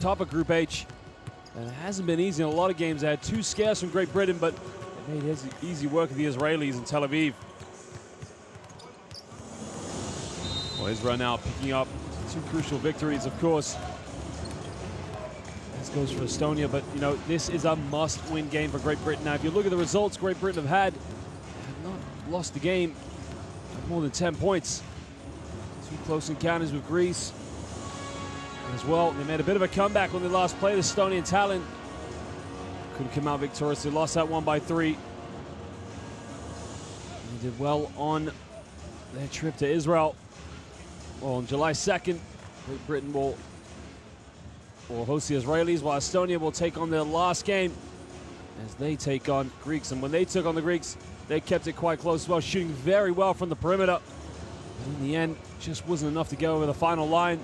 Top of Group H. And it hasn't been easy in a lot of games. They had 2 scares from Great Britain, but they made easy work of the Israelis in Tel Aviv. Well, Israel now picking up 2 crucial victories, of course. This goes for Estonia, but you know, this is a must-win game for Great Britain. Now, if you look at the results Great Britain have not lost the game by more than 10 points. 2 close encounters with Greece. As well, they made a bit of a comeback when they last played Estonian talent. Couldn't come out victorious. They lost that one by 3. They did well on their trip to Israel. Well, on July 2nd, Great Britain will host the Israelis, while Estonia will take on their last game as they take on Greeks. And when they took on the Greeks, they kept it quite close as well, shooting very well from the perimeter. But in the end, just wasn't enough to get over the final line.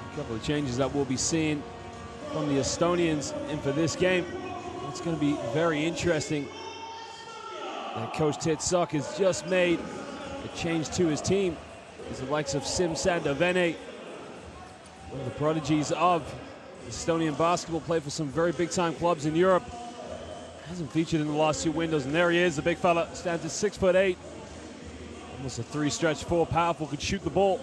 A couple of changes that we'll be seeing from the Estonians in for this game. It's going to be very interesting. And Coach Titsuk has just made a change to his team. It's the likes of Sim Sandavene, one of the prodigies of Estonian basketball, played for some very big-time clubs in Europe. Hasn't featured in the last 2 windows, and there he is, the big fella, stands at 6'8". Almost a 3-stretch 4, powerful, could shoot the ball.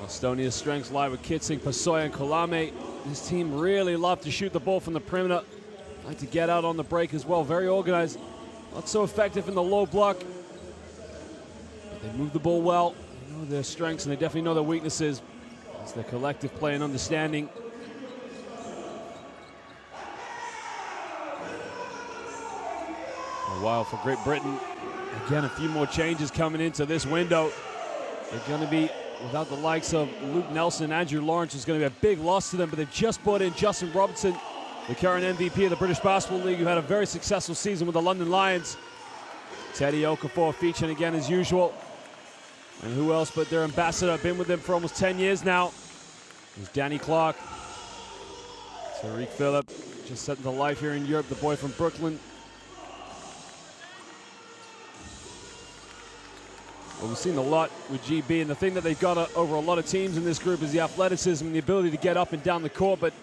Estonia's strengths lie with Kitsing, Pasoy, and Kolame. This team really love to shoot the ball from the perimeter. Like to get out on the break as well. Very organized. Not so effective in the low block. But they move the ball well. They know their strengths and they definitely know their weaknesses. It's their collective play and understanding. A while for Great Britain. Again, a few more changes coming into this window. They're going to be without the likes of Luke Nelson and Andrew Lawrence, is going to be a big loss to them, but they've just brought in Justin Robertson, the current MVP of the British Basketball League, who had a very successful season with the London Lions. Teddy Okafor featuring again as usual. And who else but their ambassador, been with them for almost 10 years now. There's Danny Clark. Tariq Phillip, just setting to life here in Europe, the boy from Brooklyn. Well, we've seen a lot with GB, and the thing that they've got over a lot of teams in this group is the athleticism and the ability to get up and down the court, but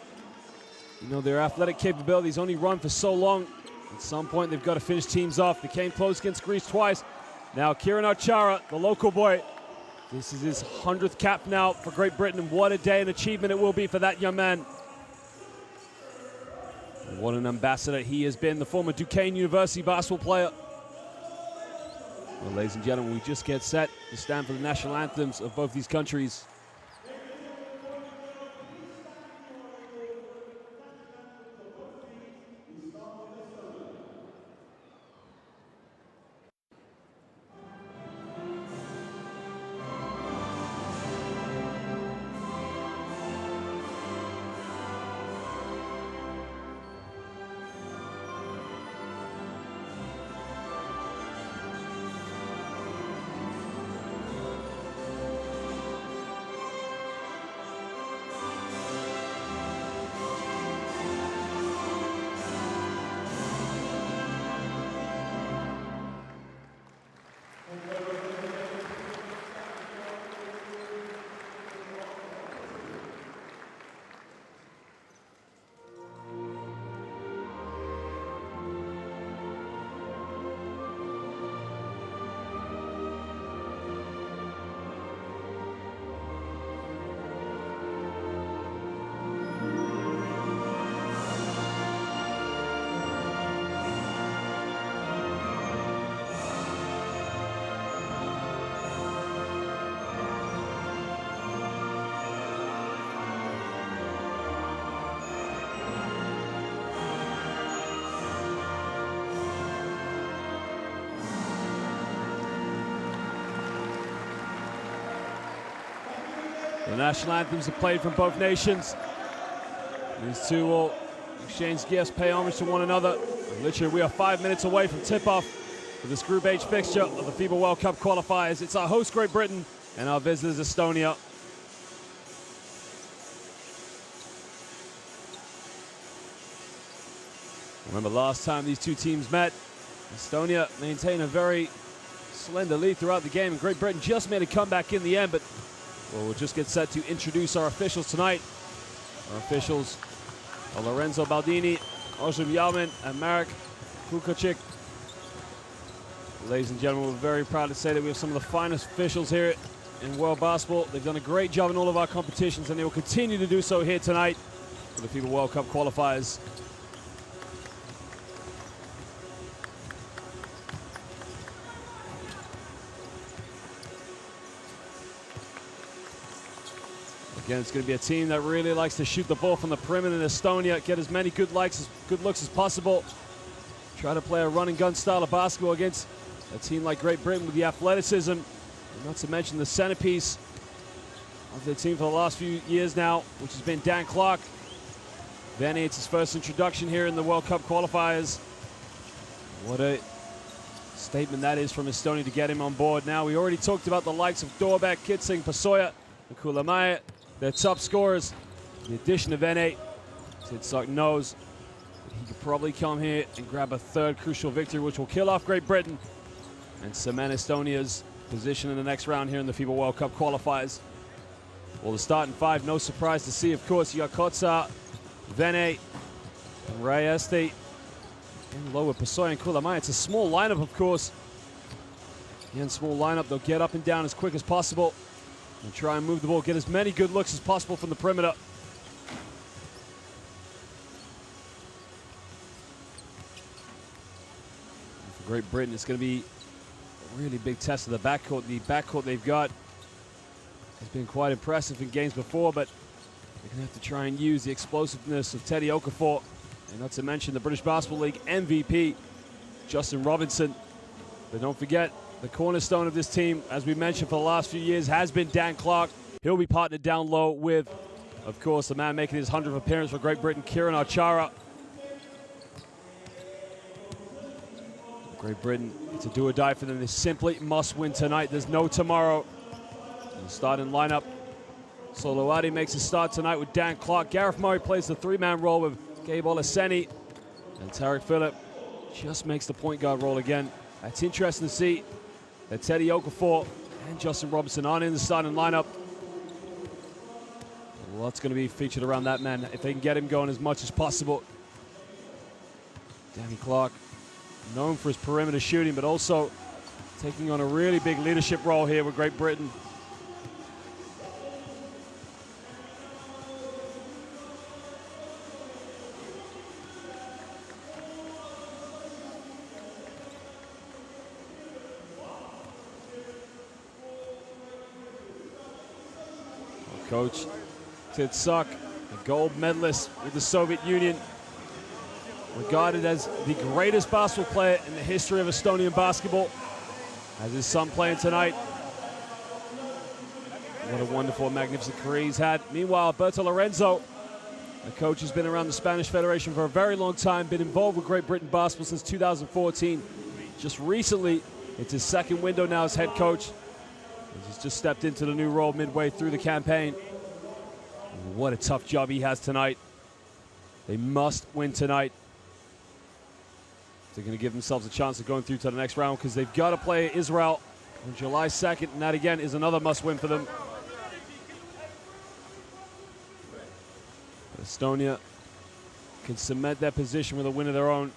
you know, their athletic capabilities only run for so long. At some point, they've got to finish teams off. They came close against Greece twice. Now, Kieran Archara, the local boy, this is his 100th cap now for Great Britain, and what a day and achievement it will be for that young man. And what an ambassador he has been, the former Duquesne University basketball player. Well, ladies and gentlemen, we just get set to stand for the national anthems of both these countries. The national anthems are played from both nations. These two will exchange gifts, pay homage to one another. And literally, we are 5 minutes away from tip-off for this Group H fixture of the FIBA World Cup qualifiers. It's our host, Great Britain, and our visitors, Estonia. Remember last time these two teams met, Estonia maintained a very slender lead throughout the game, and Great Britain just made a comeback in the end, but we'll just get set to introduce our officials tonight. Our officials are Lorenzo Baldini, Oshim Yalman, and Marek Kukacic. Ladies and gentlemen, we're very proud to say that we have some of the finest officials here in world basketball. They've done a great job in all of our competitions, and they will continue to do so here tonight for the FIBA World Cup qualifiers. Again, it's going to be a team that really likes to shoot the ball from the perimeter in Estonia, get as many good looks as possible. Try to play a run and gun style of basketball against a team like Great Britain with the athleticism, and not to mention the centerpiece of the team for the last few years now, which has been Dan Clark. Then it's his first introduction here in the World Cup qualifiers. What a statement that is from Estonia to get him on board. Now, we already talked about the likes of Dorbeck, Kitsing, Pasoya, and Kulamaya, their top scorers. The addition of Vene, Tidsock knows that he could probably come here and grab a third crucial victory, which will kill off Great Britain and cement Estonia's position in the next round here in the FIBA World Cup qualifiers. Well, the starting five, no surprise to see, of course. You got Kotsa, Vene, and Rayeste, and lower Pasoya and Kulamaya. It's a small lineup, of course. Again, small lineup. They'll get up and down as quick as possible and try and move the ball, get as many good looks as possible from the perimeter. And for Great Britain, it's going to be a really big test of the backcourt. The backcourt they've got has been quite impressive in games before, but they're going to have to try and use the explosiveness of Teddy Okafor, and not to mention the British Basketball League MVP, Justin Robinson. But don't forget, the cornerstone of this team, as we mentioned for the last few years, has been Dan Clark. He'll be partnered down low with, of course, the man making his 100th appearance for Great Britain, Kieran Archara. Great Britain, it's a do or die for them. They simply must win tonight. There's no tomorrow. The starting lineup, Soloati makes a start tonight with Dan Clark. Gareth Murray plays the three-man role with Gabe Olaseni. And Tarek Phillip just makes the point guard role again. It's interesting to see that Teddy Okafor and Justin Robinson aren't in the starting lineup. A lot's going to be featured around that man if they can get him going as much as possible. Danny Clark, known for his perimeter shooting, but also taking on a really big leadership role here with Great Britain. Coach Tidsock, a gold medalist with the Soviet Union, regarded as the greatest basketball player in the history of Estonian basketball, as his son playing tonight. What a wonderful, magnificent career he's had. Meanwhile, Alberto Lorenzo, a coach who's been around the Spanish Federation for a very long time, been involved with Great Britain basketball since 2014. Just recently, it's his second window now as head coach. He's just stepped into the new role midway through the campaign. What a tough job he has tonight. They must win tonight. They're going to give themselves a chance of going through to the next round, because they've got to play Israel on July 2nd, and that again is another must-win for them. But Estonia can cement their position with a win of their own.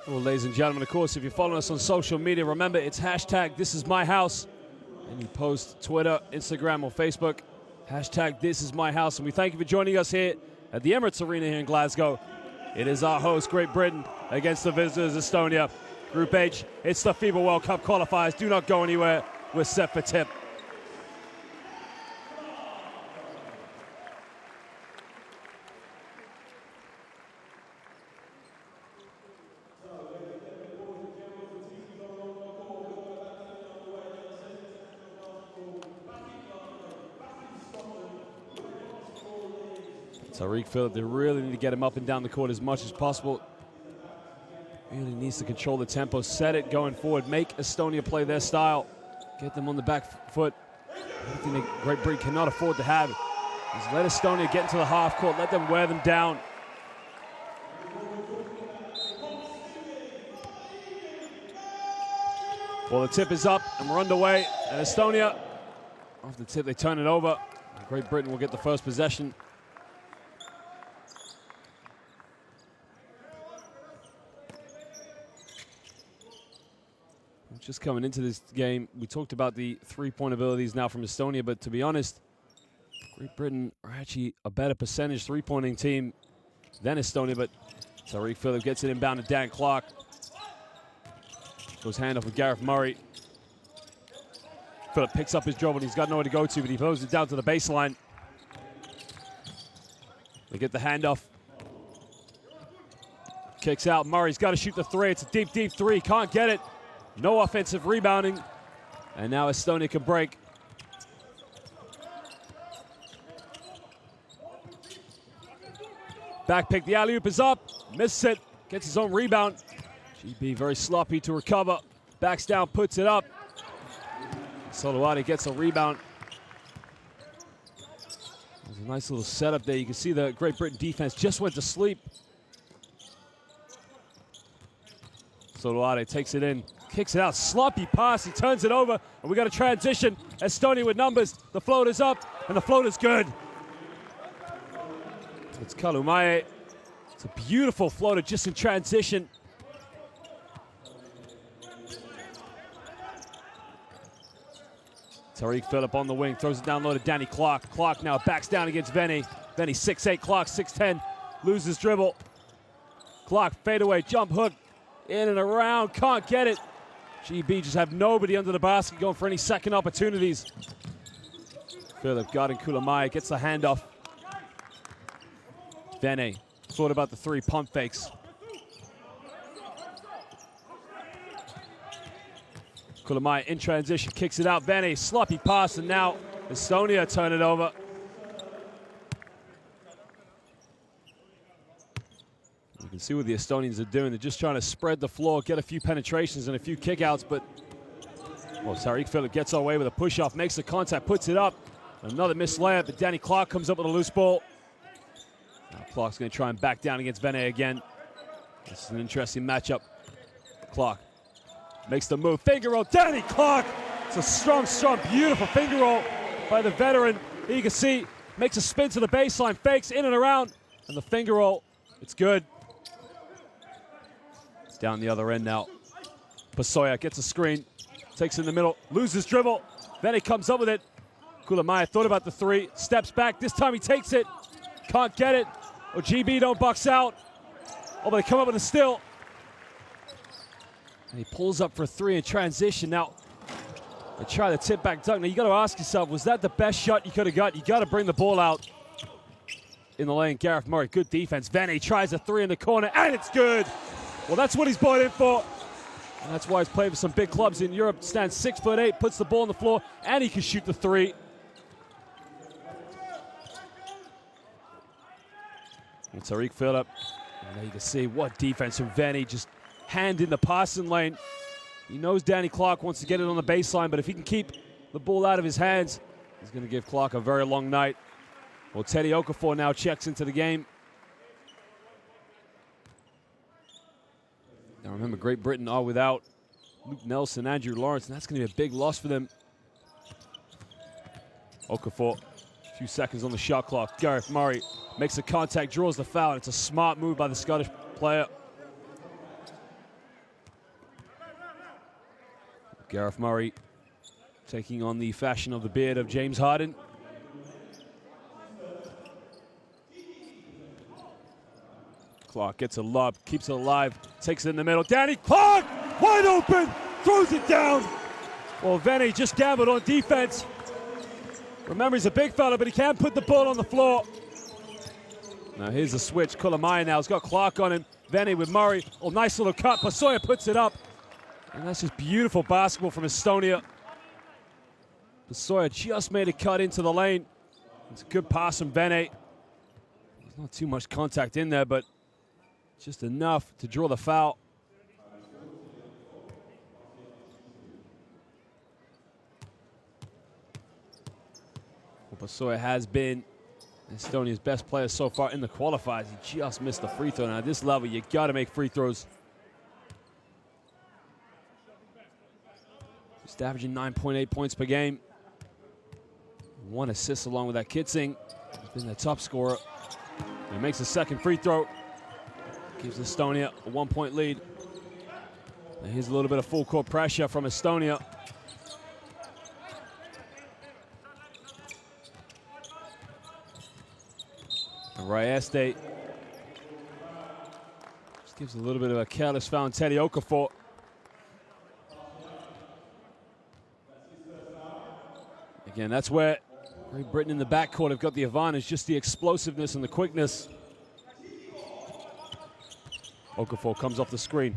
Well, ladies and gentlemen, of course, if you're following us on social media, remember it's hashtag This Is My House. And you post Twitter, Instagram, or Facebook, hashtag This Is My House. And we thank you for joining us here at the Emirates Arena here in Glasgow. It is our host, Great Britain, against the visitors, Estonia. Group H, it's the FIBA World Cup qualifiers. Do not go anywhere. We're set for tip. Tariq Phillip, they really need to get him up and down the court as much as possible. Really needs to control the tempo, set it going forward, make Estonia play their style. get them on the back foot. One thing that Great Britain cannot afford to have is let Estonia get into the half court, let them wear them down. Well, the tip is up and we're underway. And Estonia, off the tip, they turn it over. Great Britain will get the first possession. Just coming into this game, we talked about the three-point abilities now from Estonia, but to be honest, Great Britain are actually a better percentage three-pointing team than Estonia, but Tariq Phillip gets it inbound to Dan Clark. Goes handoff with Gareth Murray. Phillip picks up his dribble, he's got nowhere to go to, but he throws it down to the baseline. They get the handoff. Kicks out, Murray's got to shoot the three. It's a deep, deep three, can't get it. No offensive rebounding, and now Estonia can break. Back pick, the alley-oop is up, misses it, gets his own rebound. GB very sloppy to recover, backs down, puts it up. Soloate gets a rebound. There's a nice little setup there. You can see the Great Britain defense just went to sleep. Soloate takes it in. Kicks it out, sloppy pass, he turns it over, and we got a transition. Estonia with numbers, the floater's up, and the floater's good. It's Kalumaye. It's a beautiful floater just in transition. Tariq Phillip on the wing, throws it down low to Danny Clark. Clark now backs down against Venny. Venny 6'8", Clark 6'10", loses dribble. Clark fadeaway, jump hook, in and around, can't get it. GB just have nobody under the basket going for any second opportunities. Phillip guarding Kulamaya, gets the handoff. Vene thought about the three, pump fakes. Kulamaya in transition, kicks it out. Vene, sloppy pass, and now Estonia turn it over. You can see what the Estonians are doing. They're just trying to spread the floor, get a few penetrations and a few kickouts, but well, Tariq Phillip gets away with a push-off, makes the contact, puts it up. Another missed layup, but Danny Clark comes up with a loose ball. Now Clark's going to try and back down against Vene again. This is an interesting matchup. Clark makes the move, finger roll, Danny Clark! It's a strong, beautiful finger roll by the veteran. Here you can see, makes a spin to the baseline, fakes in and around, and the finger roll, it's good. Down the other end now. Pasoya gets a screen, takes it in the middle, loses dribble. Then he comes up with it. Kulamaya thought about the three, steps back. This time he takes it, can't get it. GB don't box out. Oh, but they come up with a steal. And he pulls up for a three in transition. Now, they try the tip back dunk. Now, you got to ask yourself, was that the best shot you could have got? You got to bring the ball out in the lane. Gareth Murray, good defense. Vene tries a three in the corner, and it's good. Well, that's what he's bought in for. And that's why he's playing for some big clubs in Europe. Stands 6'8", puts the ball on the floor, and he can shoot the three. And Tariq Phillip. And there you can see what defense from Vene, just hand in the passing lane. He knows Danny Clark wants to get it on the baseline, but if he can keep the ball out of his hands, he's going to give Clark a very long night. Well, Teddy Okafor now checks into the game. Now remember, Great Britain are without Luke Nelson, Andrew Lawrence, and that's going to be a big loss for them. Okafor, a few seconds on the shot clock. Gareth Murray makes the contact, draws the foul, and it's a smart move by the Scottish player. Gareth Murray taking on the fashion of the beard of James Harden. Clark gets a lob, keeps it alive, takes it in the middle. Danny Clark, wide open, throws it down. Well, Vene just gambled on defense. Remember, he's a big fella, but he can't put the ball on the floor. Now here's a switch. Kulamaya now has got Clark on him. Vene with Murray. Oh, nice little cut. Pasoya puts it up. And that's just beautiful basketball from Estonia. Pasoya just made a cut into the lane. It's a good pass from Vene. There's not too much contact in there, but just enough to draw the foul. Pasoya has been Estonia's best player so far in the qualifiers. He just missed the free throw. Now, at this level, you got to make free throws. Just averaging 9.8 points per game. 1 assist along with that Kitsing. He's been the top scorer. He makes the second free throw. Gives Estonia a 1-point lead. And here's a little bit of full court pressure from Estonia. And Rayeste just gives a little bit of a careless foul on Teddy Okafor. Again, that's where Great Britain in the backcourt have got the advantage, just the explosiveness and the quickness. Okafor comes off the screen.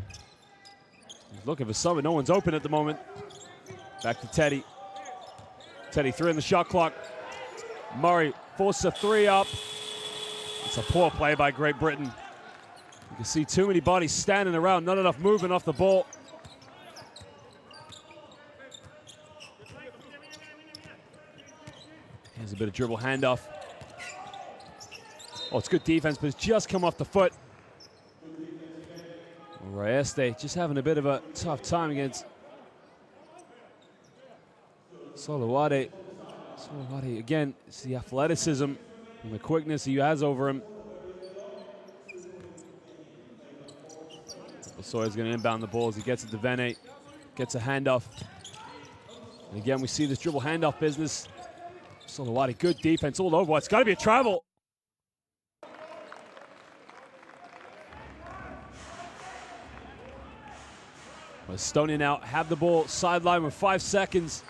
He's looking for someone. No one's open at the moment. Back to Teddy. Teddy 3 on the shot clock. Murray forces a 3 up. It's a poor play by Great Britain. You can see too many bodies standing around, not enough movement off the ball. Here's a bit of dribble handoff. Oh, it's good defense, but it's just come off the foot. Rayeste just having a bit of a tough time against Solowade. Solowade, again, it's the athleticism and the quickness he has over him. Sawyer's going to inbound the ball as he gets it to Vene. Gets a handoff. And again, we see this dribble handoff business. Solowade, good defense all over. It's got to be a travel. Estonia now have the ball sideline with 5 seconds.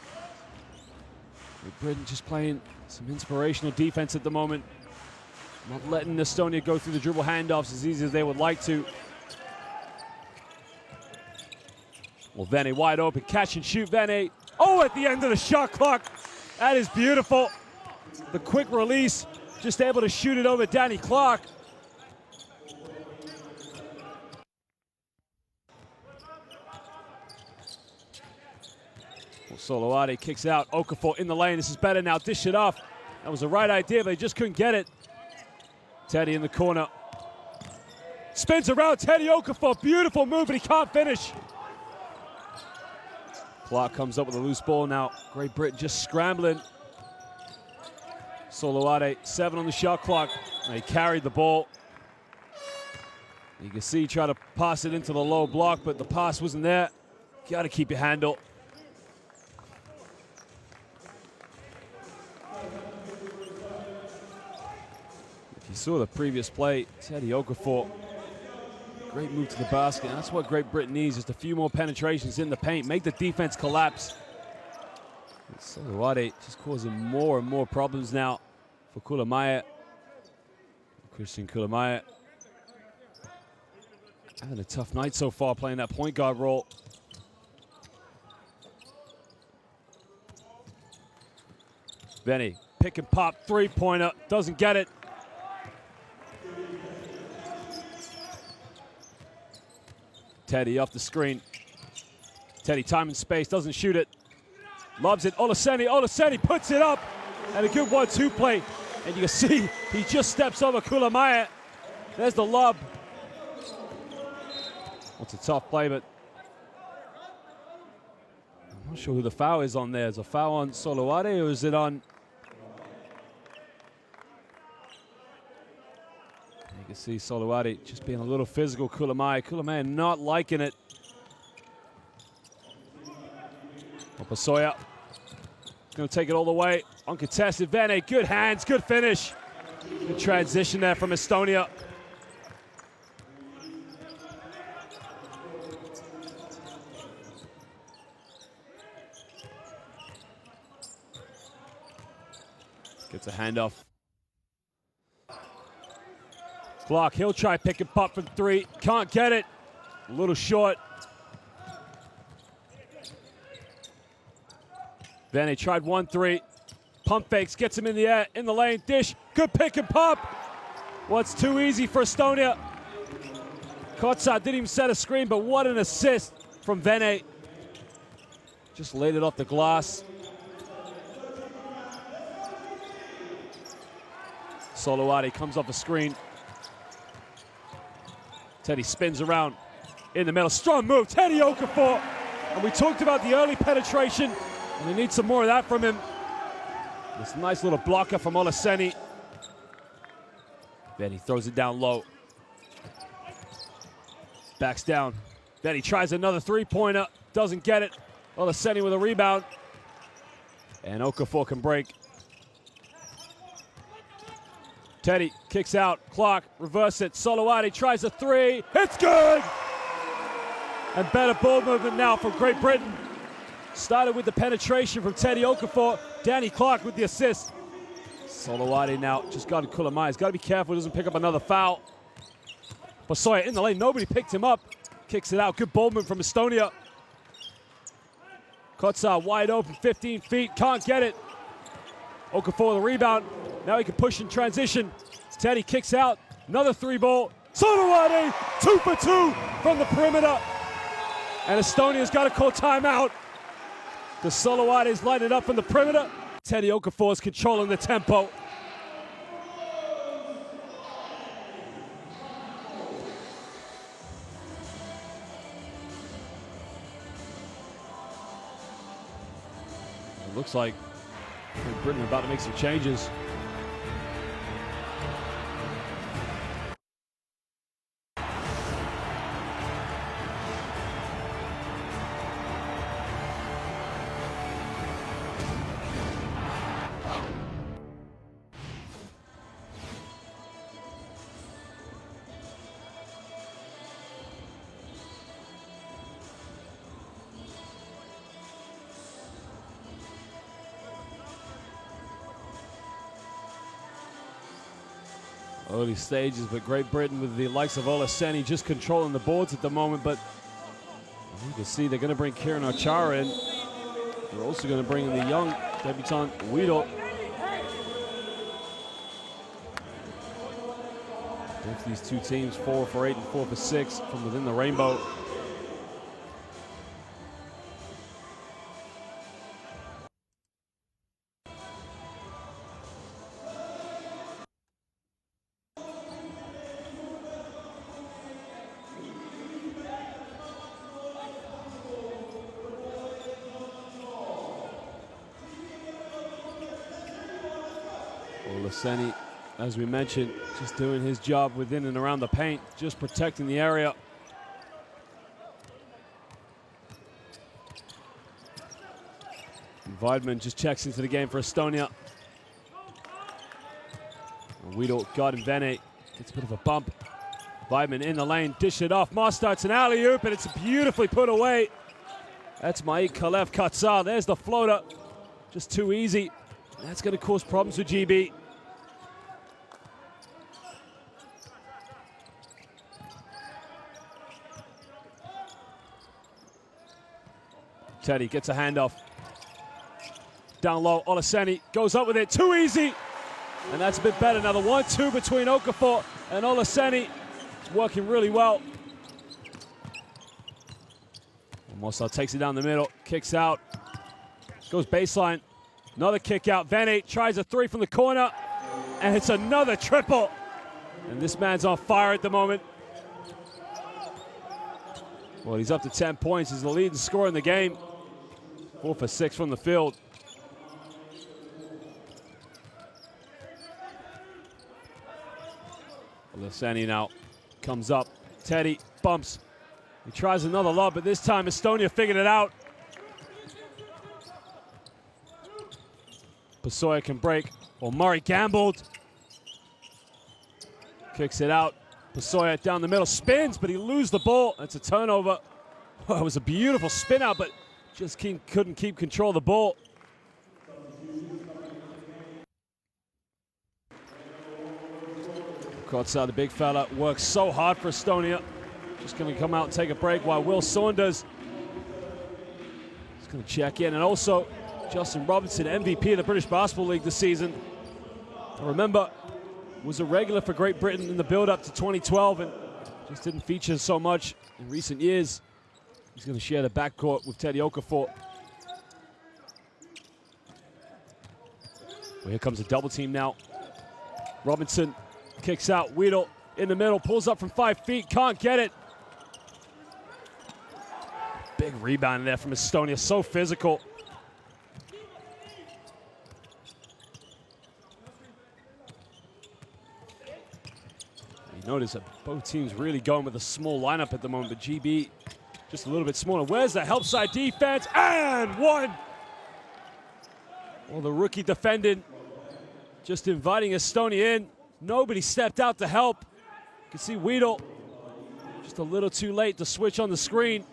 Great Britain just playing some inspirational defense at the moment. Not letting Estonia go through the dribble handoffs as easy as they would like to. Well, Vene wide open, catch and shoot Vene. Oh, at the end of the shot clock. That is beautiful. The quick release, just able to shoot it over Danny Clark. Solowade kicks out. Okafor in the lane. This is better now. Dish it off. That was the right idea, but they just couldn't get it. Teddy in the corner. Spins around. Teddy Okafor. Beautiful move, but he can't finish. Clark comes up with a loose ball now. Great Britain just scrambling. Solowade, 7 on the shot clock. They carried the ball. You can see try to pass it into the low block, but the pass wasn't there. Got to keep your handle. You saw the previous play, Teddy Okafor, great move to the basket. And that's what Great Britain needs, just a few more penetrations in the paint, make the defense collapse. Solowade just causing more and more problems now for Kulamaya. Christian Kulamaya having a tough night so far playing that point guard role. Vene, pick and pop, 3-pointer, doesn't get it. Teddy off the screen. Teddy time and space, doesn't shoot it. Lobs it, Olaseni puts it up. And a good 1-2 play. And you can see he just steps over Kulamaya. There's the lob. It's a tough play, but I'm not sure who the foul is on there. Is a foul on Solowade or is it on? You can see Solowade just being a little physical. Kulamaya not liking it. Pasoya going to take it all the way. Uncontested. Vene, good hands, good finish. Good transition there from Estonia. Gets a handoff. Clark, he'll try pick and pop from 3. Can't get it. A little short. Vene tried 1-3. Pump fakes, gets him in the air, in the lane. Dish, good pick and pop. Well, it's too easy for Estonia. Kotsar didn't even set a screen, but what an assist from Vene. Just laid it off the glass. Soloade comes off the screen. Teddy spins around in the middle. Strong move, Teddy Okafor. And we talked about the early penetration, and we need some more of that from him. This nice little blocker from Olaseni. Then he throws it down low. Backs down. Then he tries another three-pointer. Doesn't get it. Olaseni with a rebound. And Okafor can break. Teddy kicks out. Clark, reverse it. Soloade tries a three. It's good! And better ball movement now from Great Britain. Started with the penetration from Teddy Okafor. Danny Clark with the assist. Soloade now just got to Kulamai. He's got to be careful he doesn't pick up another foul. Basoya in the lane. Nobody picked him up. Kicks it out. Good ball movement from Estonia. Kotsar wide open, 15 feet. Can't get it. Okafor the rebound. Now he can push in transition. Teddy kicks out. Another three ball. Soloade 2 for 2 from the perimeter. And Estonia's got to call timeout. The Soloade's lighting it up from the perimeter. Teddy Okafor's controlling the tempo. It looks like Great Britain are about to make some changes. Early stages, but Great Britain with the likes of Olaseni just controlling the boards at the moment. But you can see they're going to bring Kieran Ochara in. They're also going to bring in the young debutant Weedle. Both these two teams 4 for 8 and 4 for 6 from within the rainbow. Olaseni, as we mentioned, just doing his job within and around the paint, just protecting the area. And Weidman just checks into the game for Estonia. Weedle guarding Vene, gets a bit of a bump. Weidman in the lane, dish it off. Moss starts an alley-oop, and it's beautifully put away. That's Maik Kalev Katsar. There's the floater. Just too easy. That's going to cause problems with GB. Teddy gets a handoff. Down low, Olaseni goes up with it. Too easy. And that's a bit better. Now the 1-2 between Okafor and Olaseni is working really well. Mossad takes it down the middle, kicks out. Goes baseline. Another kick out. Vene tries a three from the corner, and it's another triple. And this man's on fire at the moment. Well, he's up to 10 points. He's the leading scorer in the game. 4 for 6 from the field. Olaseni now comes up. Teddy bumps. He tries another lob, but this time Estonia figured it out. Basoya can break. Well, Murray gambled. Kicks it out. Basoya down the middle, spins, but he loses the ball. It's a turnover. Well, it was a beautiful spin out, but just couldn't keep control of the ball. Kotsar, the big fella, works so hard for Estonia. Just going to come out and take a break while Will Saunders is going to check in. And also, Justin Robinson, MVP of the British Basketball League this season. Remember, was a regular for Great Britain in the build-up to 2012 and just didn't feature so much in recent years. He's going to share the backcourt with Teddy Okafor. Well, here comes a double team now. Robinson kicks out. Weedle in the middle, pulls up from 5 feet, can't get it. Big rebound there from Estonia, so physical. You notice that both teams really going with a small lineup at the moment, but GB just a little bit smaller. Where's the help side defense? And one! Well, the rookie defendant just inviting Estonia in. Nobody stepped out to help. You can see Weedle just a little too late to switch on the screen.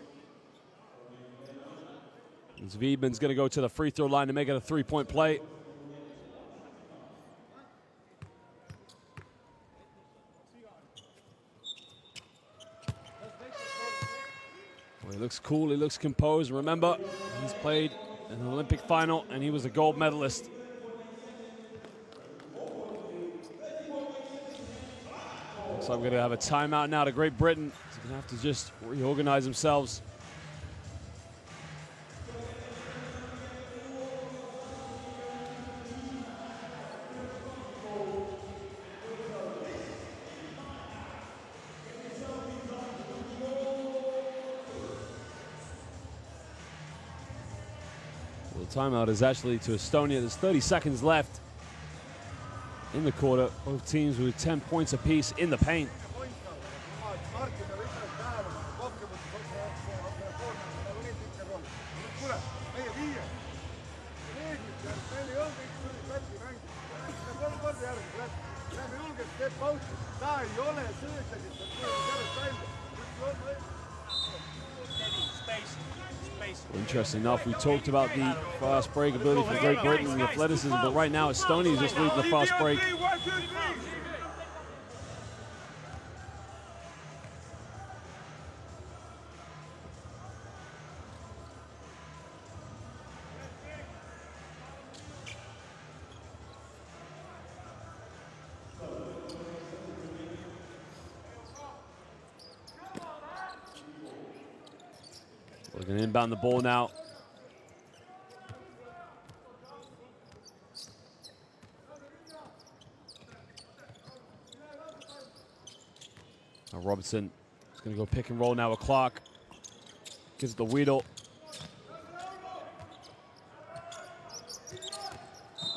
Zvidman's going to go to the free throw line to make it a 3-point play. Well, he looks cool, he looks composed. Remember, he's played in an Olympic final and he was a gold medalist. Looks like we're going to have a timeout now to Great Britain. So they're going to have to just reorganize themselves. Timeout is actually to Estonia. There's 30 seconds left in the quarter. Both teams with 10 points apiece in the paint. Interesting enough, we talked about the fast break ability for Great Britain and the athleticism, but right now Estonia is just leading the fast break. We're going to inbound the ball now. Now Robinson is going to go pick and roll now with Clark. Gives it to Weedle.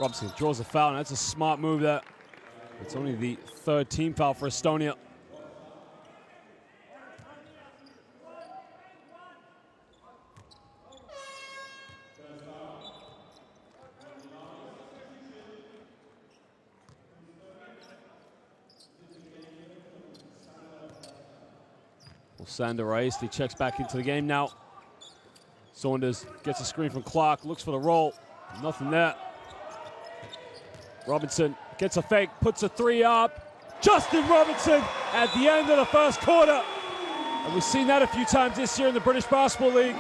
Robinson draws a foul, and that's a smart move there. It's only the 3rd team foul for Estonia. Sander Raisty checks back into the game now. Saunders gets a screen from Clark, looks for the roll. Nothing there. Robinson gets a fake, puts a 3 up. Justin Robinson at the end of the first quarter. And we've seen that a few times this year in the British Basketball League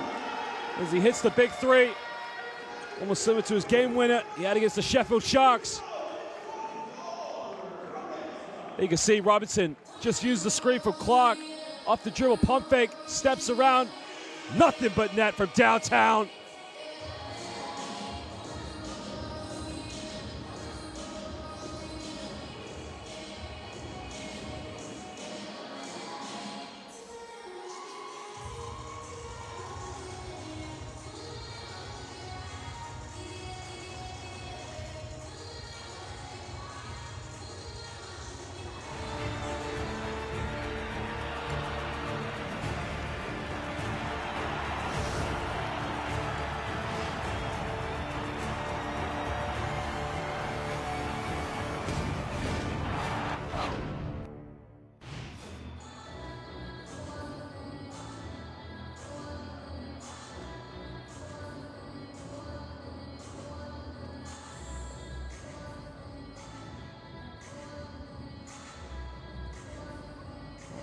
as he hits the big 3. Almost similar to his game winner he had against the Sheffield Sharks. You can see Robinson just used the screen from Clark. Off the dribble, pump fake, steps around. Nothing but net from downtown.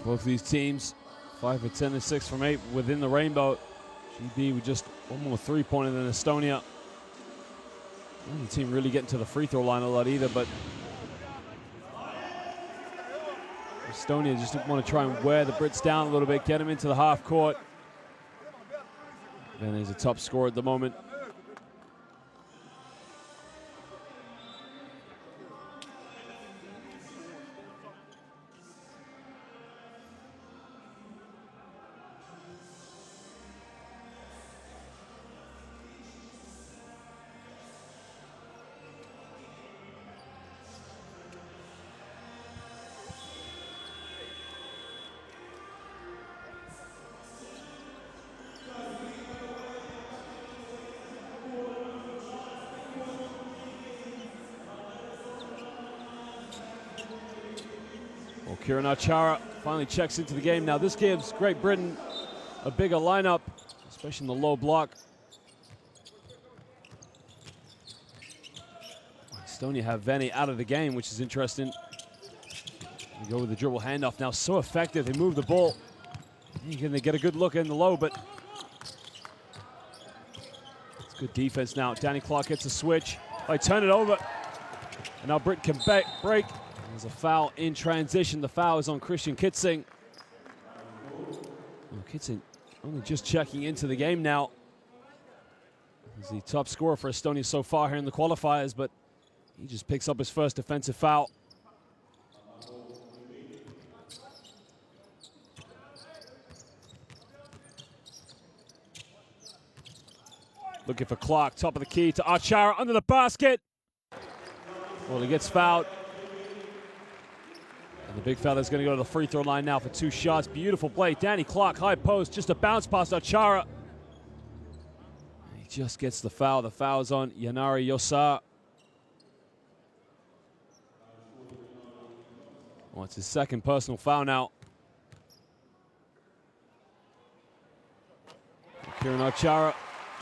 Both these teams, 5 for 10 and 6 from 8 within the rainbow. GB with just one more 3-pointer than Estonia. Not the team really getting to the free throw line a lot either, but Estonia just want to try and wear the Brits down a little bit, get them into the half court. And he's a top scorer at the moment. Well, Kieran Archara finally checks into the game. Now this gives Great Britain a bigger lineup, especially in the low block. Estonia have Vene out of the game, which is interesting. They go with the dribble handoff now, so effective. They move the ball. They get a good look in the low, but it's good defense now. Danny Clark gets a switch. They turn it over, and now Britain can break. There's a foul in transition. The foul is on Christian Kitsing. Well, Kitsing only just checking into the game now. He's the top scorer for Estonia so far here in the qualifiers, but he just picks up his first defensive foul. Looking for Clark, top of the key to Archara under the basket. Well, he gets fouled. And the big fella's going to go to the free throw line now for 2 shots. Beautiful play. Danny Clark, high post, just a bounce past Archara. He just gets the foul. The foul's on Yanari Yosar. Well, it's his second personal foul now. Kieran Archara,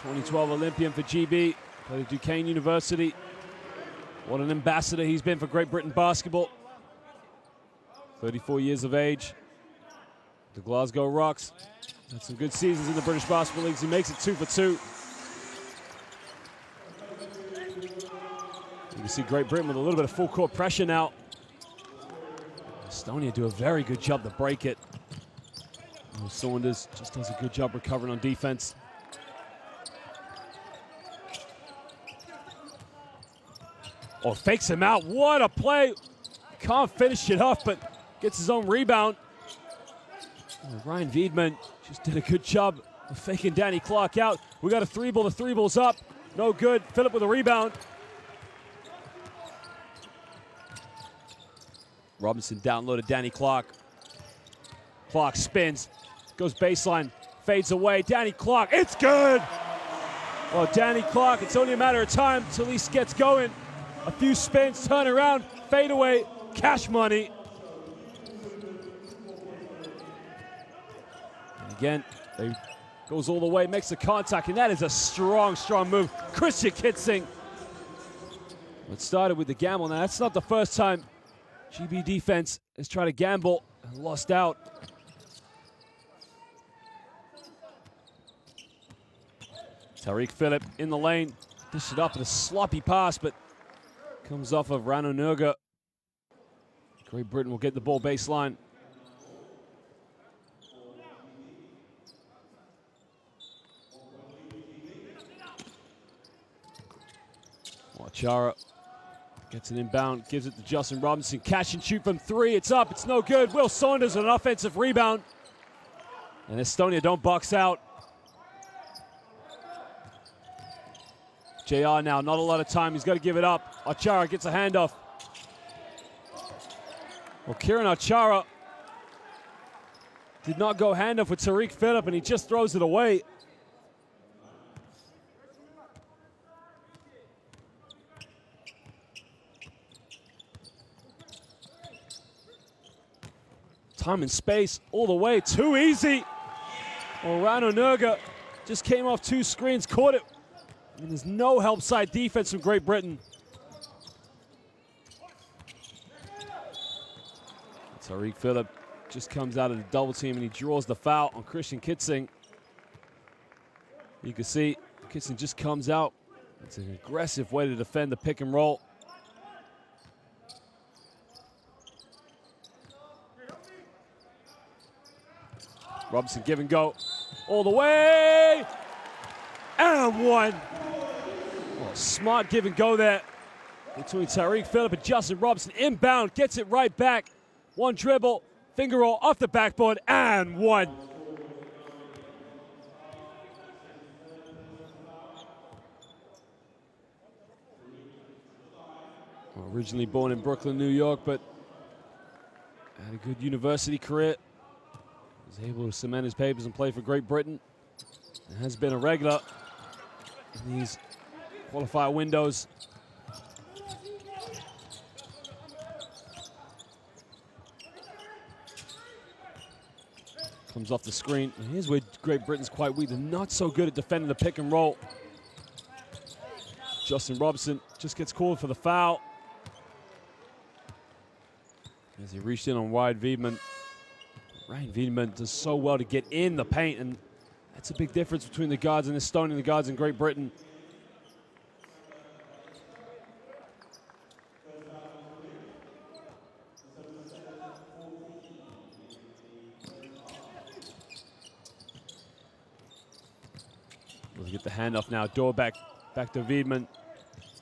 2012 Olympian for GB, played at Duquesne University. What an ambassador he's been for Great Britain basketball. 34 years of age. The Glasgow Rocks. Had some good seasons in the British Basketball Leagues. He makes it 2 for 2. You can see Great Britain with a little bit of full court pressure now. Estonia do a very good job to break it. Saunders just does a good job recovering on defense. Oh, fakes him out. What a play. Can't finish it off, but gets his own rebound. Oh, Ryan Wiedman just did a good job of faking Danny Clark out. We got a 3-ball. The 3-ball's up. No good. Phillip with a rebound. Robinson downloaded Danny Clark. Clark spins, goes baseline, fades away. Danny Clark, it's good! Well, Danny Clark, it's only a matter of time till he gets going. A few spins, turn around, fade away, cash money. And again, he goes all the way, makes the contact, and that is a strong, strong move. Christian Kitsing. It started with the gamble. Now, that's not the first time GB defense has tried to gamble and lost out. Tariq Phillip in the lane, dished it up with a sloppy pass, but comes off of Rano Nurga. Great Britain will get the ball baseline. Archara gets an inbound, gives it to Justin Robinson. Catch and shoot from 3. It's up, it's no good. Will Saunders with an offensive rebound. And Estonia don't box out. JR now, not a lot of time. He's got to give it up. Archara gets a handoff. Well, Kieran Archara did not go handoff with Tariq Phillip, and he just throws it away. Time and space all the way, too easy. Well, Rano Nurga just came off 2 screens, caught it. And there's no help side defense from Great Britain. Tariq Phillip just comes out of the double team and he draws the foul on Christian Kitsing. You can see Kitsing just comes out. It's an aggressive way to defend the pick and roll. Robinson give and go all the way, and 1. Oh, smart give and go there between Tariq Phillip and Justin Robinson. Inbound, gets it right back. 1 dribble, finger roll off the backboard, and 1. Well, originally born in Brooklyn, New York, but had a good university career. Was able to cement his papers and play for Great Britain. And has been a regular in these qualifier windows. Comes off the screen. And here's where Great Britain's quite weak. They're not so good at defending the pick and roll. Justin Robinson just gets called for the foul. As he reached in on wide Wiedemann. Ryan Wiedemann does so well to get in the paint, and that's a big difference between the guards in Estonia and the guards in Great Britain. We'll get the handoff now. Door back to Wiedemann.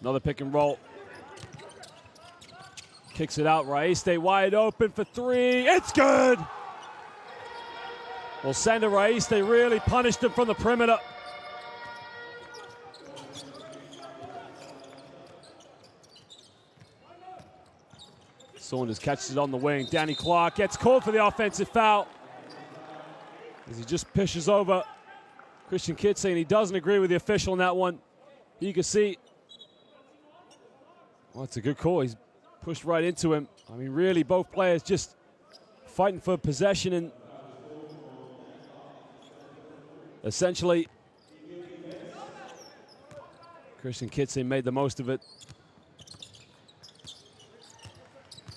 Another pick and roll. Kicks it out. Raiste wide open for three. It's good. Well, Sander Raiste really punished him from the perimeter. Saunders catches it on the wing. Danny Clark gets called for the offensive foul as he just pushes over Christian Kitze, and he doesn't agree with the official on that one. You can see, well, it's a good call. He's pushed right into him. I mean, really, both players just fighting for possession, and essentially, Christian Kitze made the most of it.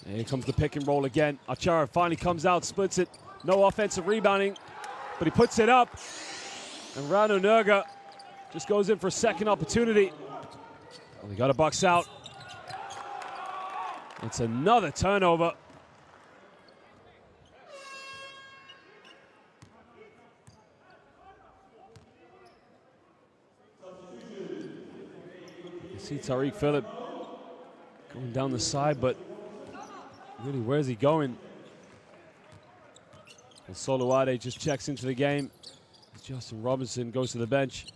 And here comes the pick and roll again. Achara finally comes out, splits it. No offensive rebounding, but he puts it up. And Rano Nurga just goes in for a second opportunity. Well, he got a box out. It's another turnover. You see Tariq Phillip going down the side, but really, where's he going? And Soluade just checks into the game. Justin Robinson goes to the bench.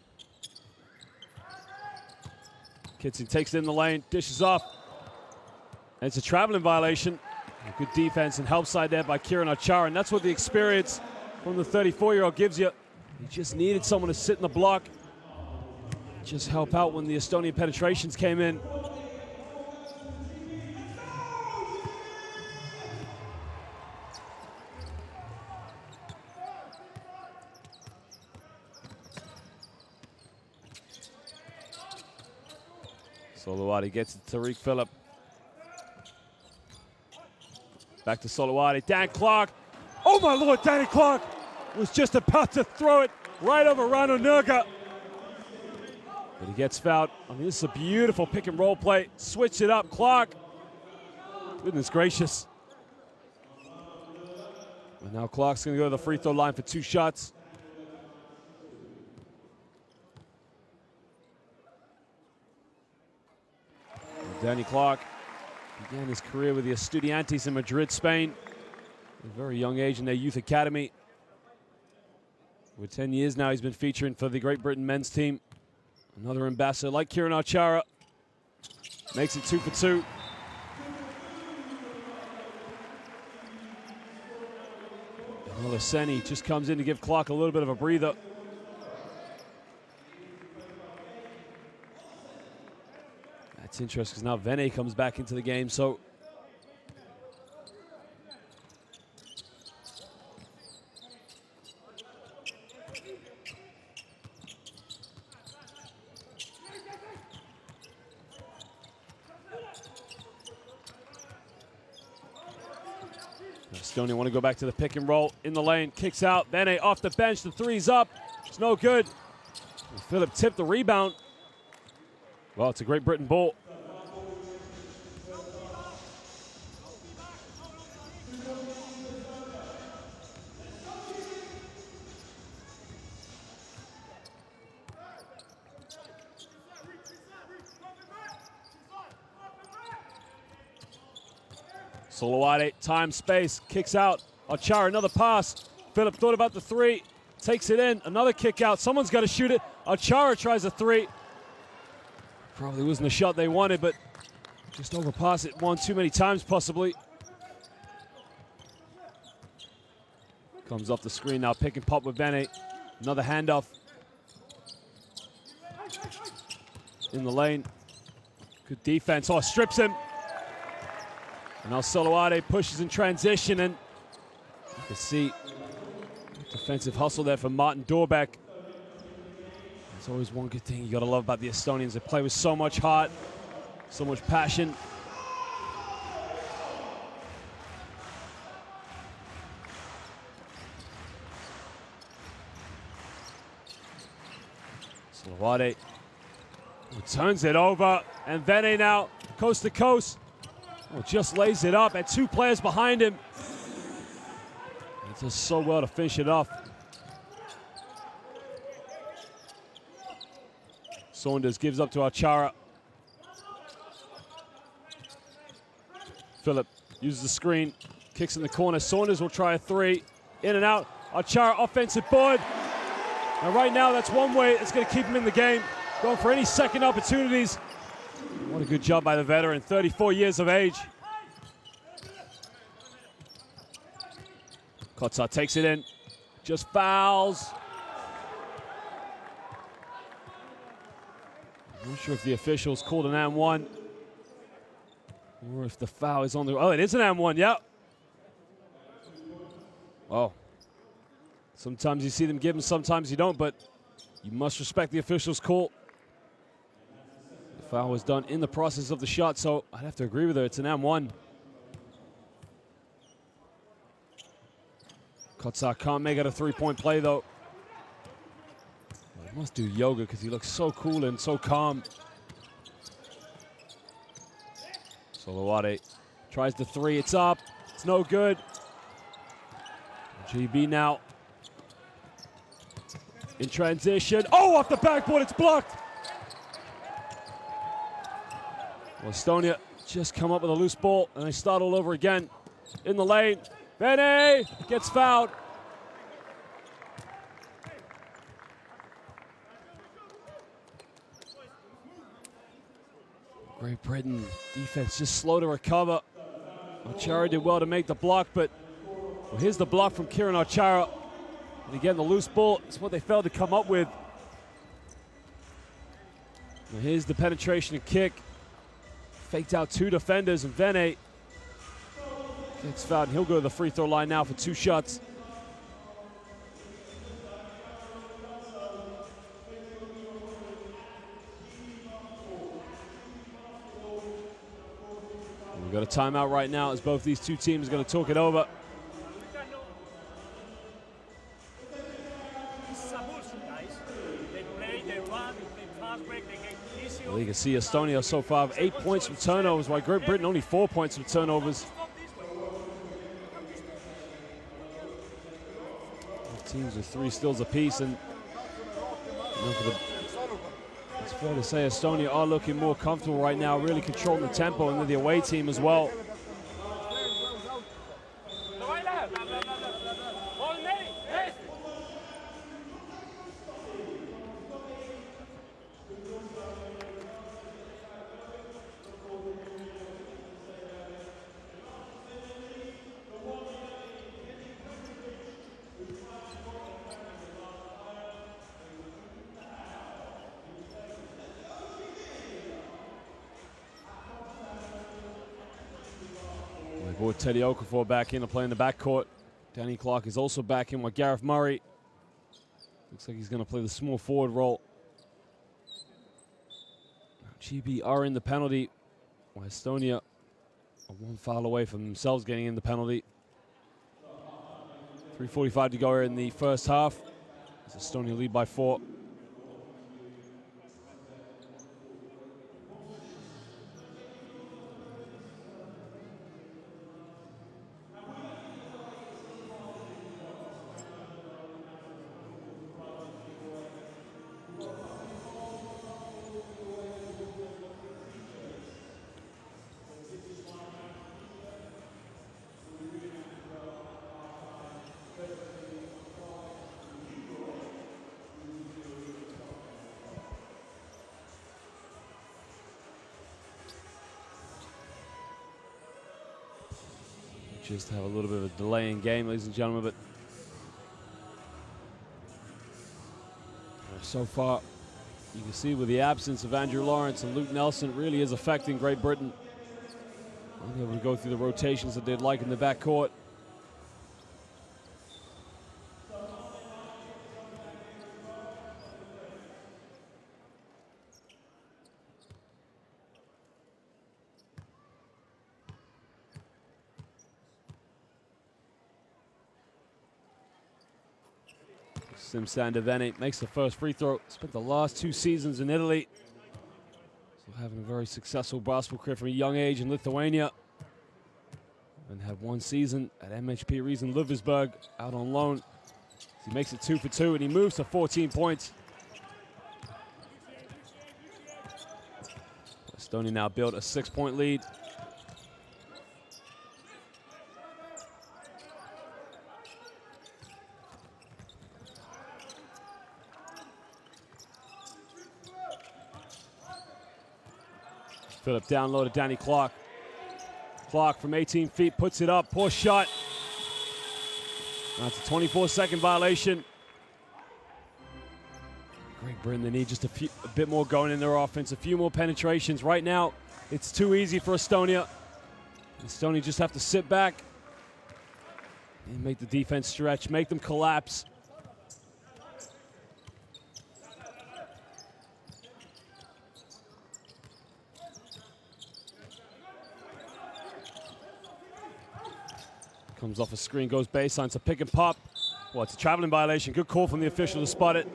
Kitson takes it in the lane, dishes off. And it's a traveling violation. A good defense and help side there by Kieran Achara, and that's what the experience from the 34-year-old gives you. He just needed someone to sit in the block, just help out when the Estonian penetrations came in. Soluade gets it to Tariq Phillip. Back to Soluade. Dan Clark. Oh my Lord, Danny Clark was just about to throw it right over Rano Nurga. But he gets fouled. I mean, this is a beautiful pick and roll play. Switch it up, Clark. Goodness gracious. And now Clark's gonna go to the free throw line for 2 shots. Danny Clark began his career with the Estudiantes in Madrid, Spain, at a very young age in their youth academy. For 10 years now, he's been featuring for the Great Britain men's team. Another ambassador like Kieran Achara. Makes it 2 for 2. And Olaseni just comes in to give Clark a little bit of a breather. It's interesting because now Vene comes back into the game, so Estonia want to go back to the pick and roll in the lane, kicks out, Vene off the bench, the three's up, it's no good. And Phillip tipped the rebound. Well, it's a Great Britain ball. Soluade, time, space, kicks out. Achara, another pass. Phillip thought about the three, takes it in, another kick out. Someone's got to shoot it. Achara tries a three. Probably wasn't the shot they wanted, but just overpass it one too many times, possibly. Comes off the screen now, pick and pop with Vene. Another handoff. In the lane. Good defense. Oh, strips him. And now Soluade pushes in transition, and you can see Defensive hustle there from Martin Dorbeck. There's always one good thing you got to love about the Estonians. They play with so much heart, so much passion. Slovade turns it over, and Vene now, coast to coast. Oh, just lays it up, and two players behind him. He does so well to finish it off. Saunders gives up to Achara. Phillip uses the screen, kicks in the corner. Saunders will try a three, in and out. Achara offensive board. And right now, that's one way it's going to keep him in the game. Going for any second opportunities. What a good job by the veteran, 34 years of age. Kotsar takes it in, just fouls. I'm not sure if the officials called an and-one, or if the foul is on the, oh, it is an and-one, yep. Oh. Sometimes you see them give them, sometimes you don't, but you must respect the officials' call. The foul was done in the process of the shot, so I'd have to agree with her. It's an and-one. Kotsar can't make it a three-point play, though. He must do yoga because he looks so cool and so calm. Solowade tries the three. It's up. It's no good. GB now in transition. Oh, off the backboard. It's blocked. Well, Estonia just come up with a loose ball, and they start all over again in the lane. Vene gets fouled. Great Britain defense just slow to recover. Achara did well to make the block, but well, here's the block from Kieran Achara. And again, the loose ball is what they failed to come up with. Now here's the penetration and kick. Faked out two defenders, and Vene gets fouled, and he'll go to the free throw line now for two shots. We've got a timeout right now as both these two teams are going to talk it over. Well, you can see Estonia so far have 8 points from turnovers, while Great Britain only 4 points from turnovers. Teams with 3 steals apiece, and it's fair to say Estonia are looking more comfortable right now, really controlling the tempo, and the away team as well. Brought Teddy Okafor back in to play in the backcourt. Danny Clark is also back in with Gareth Murray. Looks like he's going to play the small forward role. GB are in the penalty, while Estonia are one foul away from themselves getting in the penalty. 3:45 to go here in the first half. As Estonia lead by 4. Just have a little bit of a delay in game, ladies and gentlemen, but so far you can see with the absence of Andrew Lawrence and Luke Nelson, it really is affecting Great Britain. Not able to go through the rotations that they'd like in the backcourt. Simsander Vene makes the first free throw. Spent the last 2 seasons in Italy. So having a very successful basketball career from a young age in Lithuania. And had 1 season at MHP Rees in Liversburg out on loan. He makes it 2 for 2 and he moves to 14 points. Estonia now built a 6-point lead. Phillip down low to Danny Clark. Clark from 18 feet puts it up, poor shot. That's a 24-second violation. Great Britain, they need just a bit more going in their offense, a few more penetrations. Right now, it's too easy for Estonia. Estonia just have to sit back and make the defense stretch, make them collapse. Comes off a screen, goes baseline, it's a pick and pop. Well, it's a traveling violation. Good call from the official to spot it.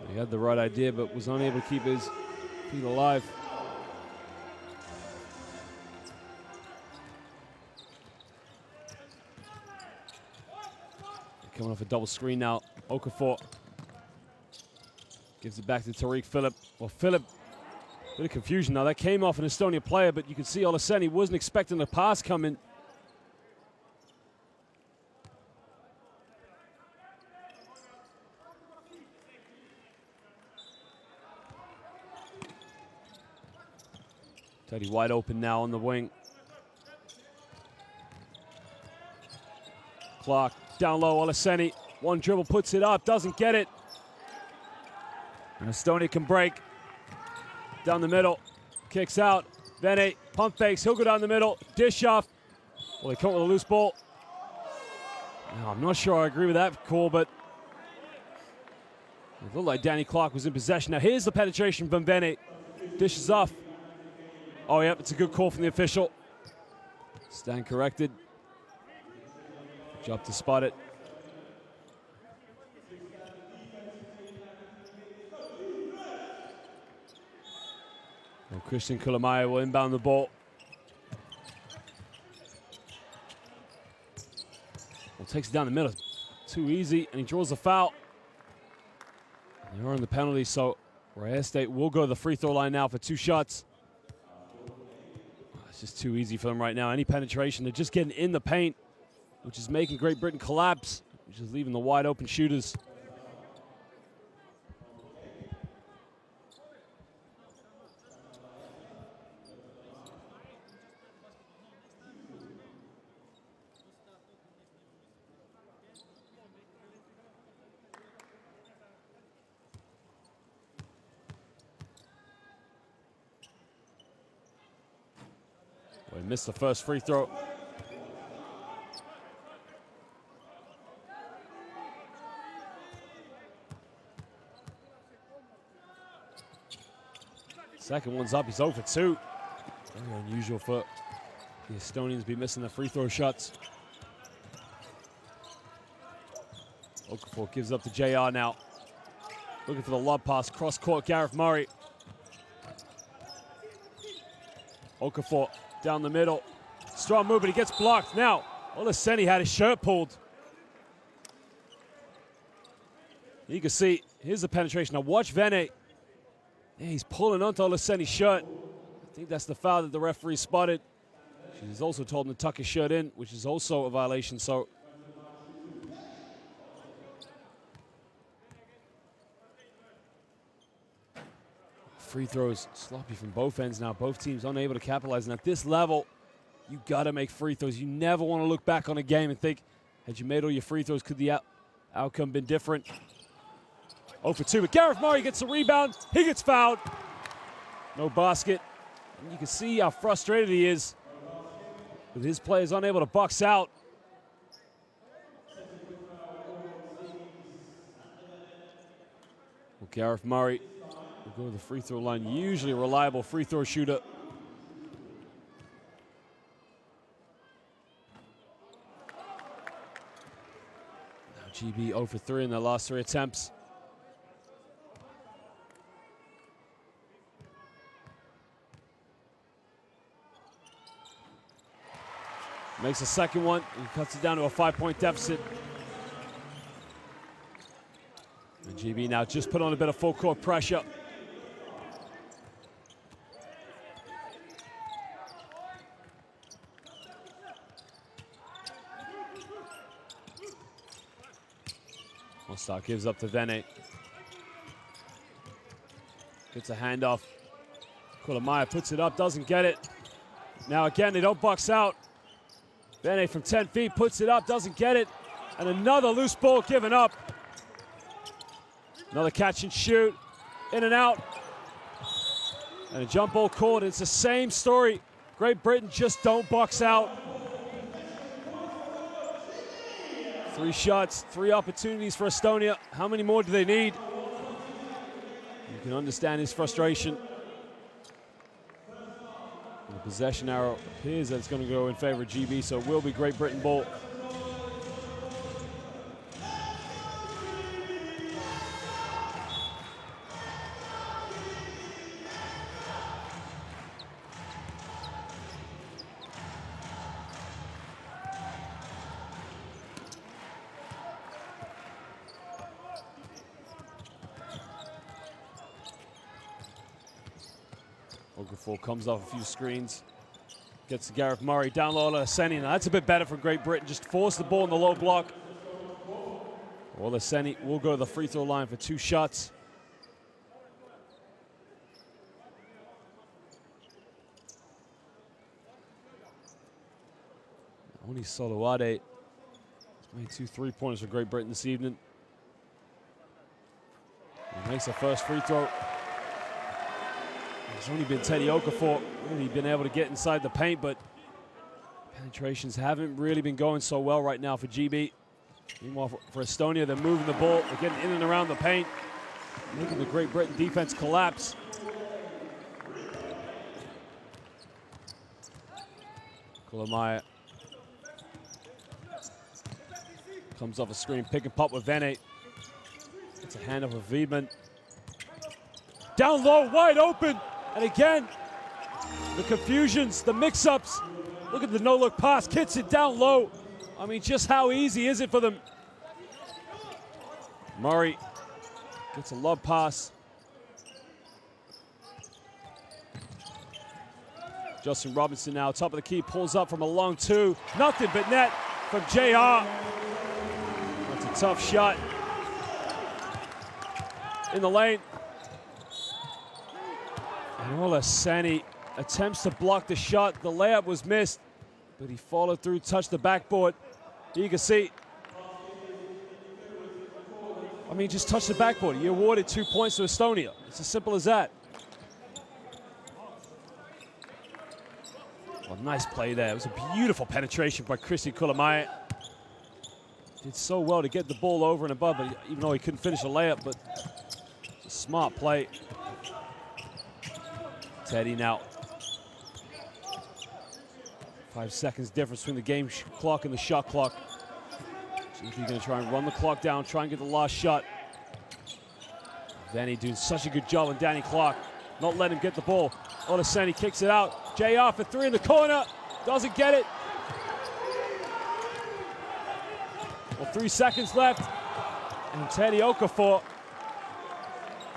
He had the right idea, but was unable to keep his feet alive. Coming off a double screen now. Okafor gives it back to Tariq Phillip. Well, Phillip, bit of confusion now. That came off an Estonia player, but you can see Olaseni wasn't expecting the pass coming. Teddy wide open now on the wing. Clark down low, Olaseni. 1 dribble, puts it up, doesn't get it. And Estonia can break. Down the middle, kicks out. Vene, pump fakes, he'll go down the middle. Dish off. Well, they come with a loose ball. Now, I'm not sure I agree with that call, but it looked like Danny Clark was in possession. Now here's the penetration from Vene. Dishes off. Oh, yep, it's a good call from the official. Stand corrected. Job to spot it. Well, Christian Kulamaya will inbound the ball. Well, takes it down the middle. Too easy, and he draws a foul. They earn the penalty, so Reyes State will go to the free throw line now for 2 shots. It's just too easy for them right now. Any penetration, they're just getting in the paint, which is making Great Britain collapse, which is leaving the wide open shooters. Well, he missed the first free throw. Second one's up, he's 0 for 2. Very unusual for the Estonians to be missing the free throw shots. Okafor gives up to JR now. Looking for the lob pass, cross court, Gareth Murray. Okafor down the middle. Strong move, but he gets blocked. Now, Olaseni had his shirt pulled. You can see, here's the penetration. Now watch Vene. Yeah, he's pulling onto Olaseni's shirt. I think that's the foul that the referee spotted. She's also told him to tuck his shirt in, which is also a violation, so. Free throws sloppy from both ends now. Both teams unable to capitalize. And at this level, you got to make free throws. You never want to look back on a game and think, had you made all your free throws, could the outcome been different? 0 for 2, but Gareth Murray gets the rebound. He gets fouled. No basket. And you can see how frustrated he is with his players unable to box out. Well, Gareth Murray will go to the free throw line. Usually a reliable free throw shooter. GB 0 for 3 in their last 3 attempts. Makes a second one. He cuts it down to a 5-point deficit. And GB now just put on a bit of full court pressure. Mostar gives up to Vene. Gets a handoff. Kulamaya puts it up, doesn't get it. Now again, they don't box out. Vene from 10 feet puts it up, doesn't get it. And another loose ball given up. Another catch and shoot. In and out. And a jump ball called. It's the same story. Great Britain just don't box out. 3 shots, 3 opportunities for Estonia. How many more do they need? You can understand his frustration. The possession arrow appears that it's going to go in favor of GB, so it will be Great Britain ball. Okafor comes off a few screens, gets to Gareth Murray, down low to Olaseni. Now that's a bit better for Great Britain, just force the ball in the low block. Olaseni will go to the free throw line for 2 shots. Only Soluade has made 2 3-pointers for Great Britain this evening. He makes the first free throw. It's only been Teddy Okafor really been able to get inside the paint, but penetrations haven't really been going so well right now for GB. Meanwhile, for Estonia, they're moving the ball, they're getting in and around the paint, making the Great Britain defense collapse. Kulamaya comes off a screen, pick and pop with Vene. It's a handoff of Wiedmann. Down low, wide open. And again, the confusions, the mix-ups. Look at the no-look pass, kicks it down low. I mean, just how easy is it for them? Murray gets a lob pass. Justin Robinson now, top of the key, pulls up from a long 2. Nothing but net from JR. That's a tough shot. In the lane. And Olaseni attempts to block the shot. The layup was missed, but he followed through, touched the backboard. You can see. I mean, just touched the backboard. He awarded 2 points to Estonia. It's as simple as that. Well, nice play there. It was a beautiful penetration by Christian Kulamaya. Did so well to get the ball over and above, but even though he couldn't finish a layup, but it's a smart play. Teddy now. 5 seconds difference between the game clock and the shot clock. GB going to try and run the clock down, try and get the last shot. Vanny doing such a good job on Danny Clark, not letting him get the ball. Olaseni kicks it out. JR for 3 in the corner, doesn't get it. Well, 3 seconds left, and Teddy Okafor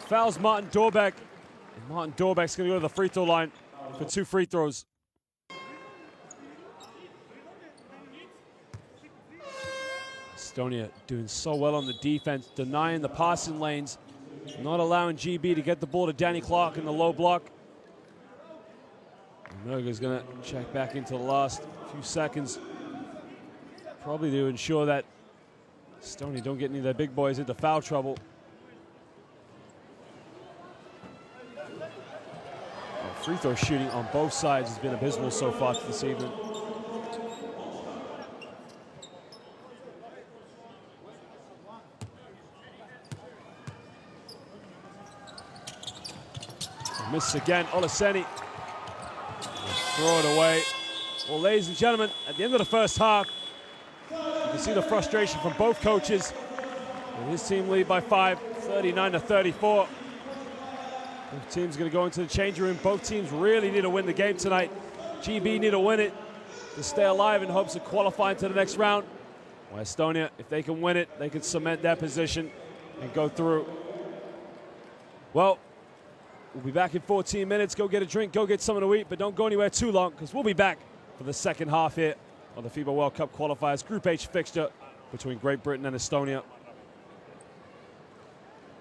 fouls Martin Dorbeck. And Martin Dorbeck's going to go to the free throw line for 2 free throws. Estonia doing so well on the defense, denying the passing lanes, not allowing GB to get the ball to Danny Clark in the low block. Merger's going to check back into the last few seconds, probably to ensure that Estonia don't get any of their big boys into foul trouble. Free throw shooting on both sides has been abysmal so far this evening. Misses again, Olaseni. Throw it away. Well, ladies and gentlemen, at the end of the first half, you can see the frustration from both coaches. And his team lead by 5, 39-34. The team's going to go into the changing room. Both teams really need to win the game tonight. GB need to win it to stay alive in hopes of qualifying to the next round. While Estonia, if they can win it, they can cement that position and go through. Well, we'll be back in 14 minutes. Go get a drink, go get something to eat, but don't go anywhere too long because we'll be back for the second half here on the FIBA World Cup qualifiers Group H fixture between Great Britain and Estonia.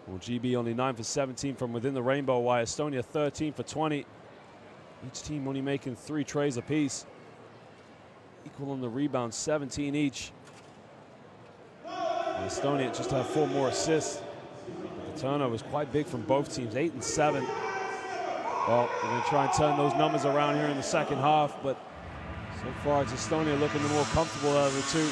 Well, GB only 9 for 17 from within the rainbow, while Estonia 13 for 20. Each team only making 3 trays apiece. Equal on the rebounds, 17 each. And Estonia just had 4 more assists. The turnover was quite big from both teams, 8 and 7. Well, we're going to try and turn those numbers around here in the second half, but so far it's Estonia looking the more comfortable out of the two.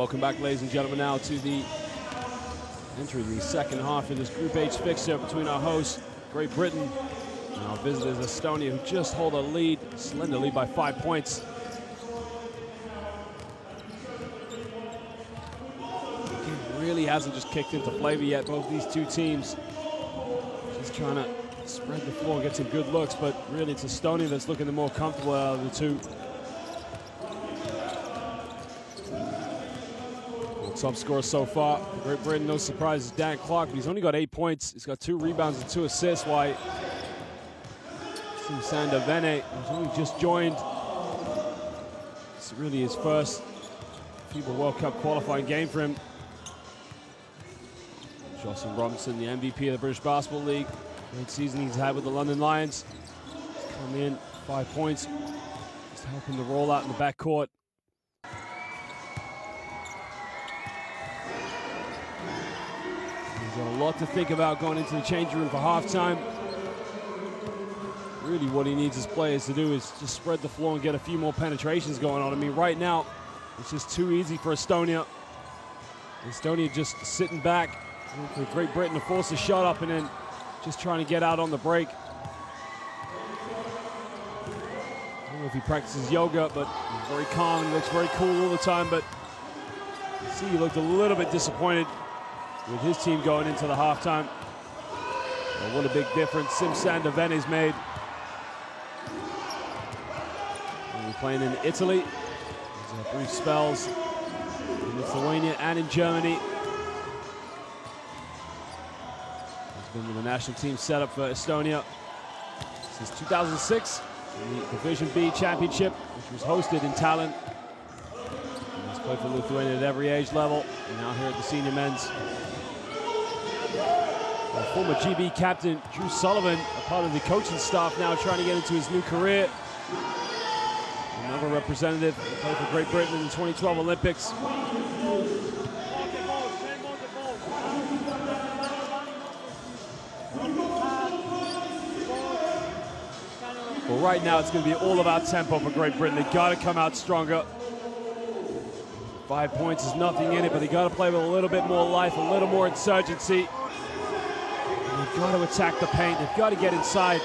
Welcome back, ladies and gentlemen, now to entering the second half of this Group H fixture between our hosts, Great Britain, and our visitors, Estonia, who just hold a slender lead by 5 points. The game really hasn't just kicked into flavor yet. Both these two teams just trying to spread the floor and get some good looks, but really it's Estonia that's looking the more comfortable out of the two. Top scorer so far for Great Britain, no surprise, is Dan Clark, but he's only got 8 points. He's got 2 rebounds and 2 assists, while Sander Vene, who's only just joined. It's really his first FIBA World Cup qualifying game for him. Jocelyn Robinson, the MVP of the British Basketball League. Great season he's had with the London Lions. He's come in, 5 points, just helping the roll out in the backcourt. He's got a lot to think about going into the changing room for halftime. Really what he needs his players to do is just spread the floor and get a few more penetrations going on. I mean, right now, it's just too easy for Estonia. Estonia just sitting back for Great Britain to force a shot up and then just trying to get out on the break. I don't know if he practices yoga, but he's very calm and looks very cool all the time, but you see he looked a little bit disappointed with his team going into the halftime. Well, what a big difference Sander Vene's made. And we're playing in Italy. There's brief spells in Lithuania and in Germany. He's been with the national team set up for Estonia since 2006 in the Division B Championship, which was hosted in Tallinn. And he's played for Lithuania at every age level, and now here at the senior men's. Former GB captain Drew Sullivan, a part of the coaching staff now, trying to get into his new career. Another representative, played for Great Britain in the 2012 Olympics. Well, right now it's going to be all about tempo for Great Britain. They got to come out stronger. 5 points is nothing in it, but they got to play with a little bit more life, a little more insurgency. They've got to attack the paint. They've got to get inside.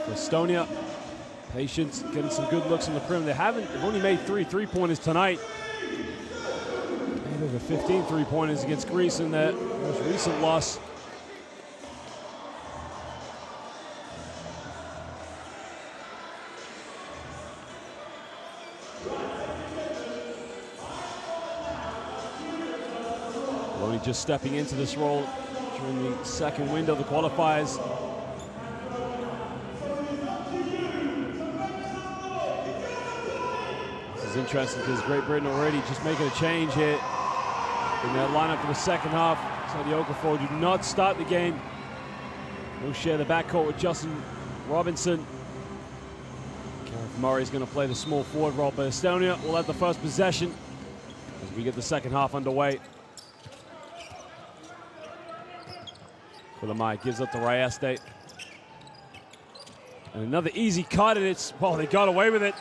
For Estonia, patience, getting some good looks on the perimeter. They've only made 3 three-pointers tonight. Made over 15 three-pointers against Greece in their most recent loss. Only just stepping into this role during the second window of the qualifiers. This is interesting because Great Britain already just making a change here in their lineup for the second half. So the Okafor do not start the game. They'll share the backcourt with Jocelyn Robinson. Gareth Murray is going to play the small forward role, but Estonia will have the first possession as we get the second half underway. Kulamai gives up to Rayeste. And another easy cut, and well, they got away with it.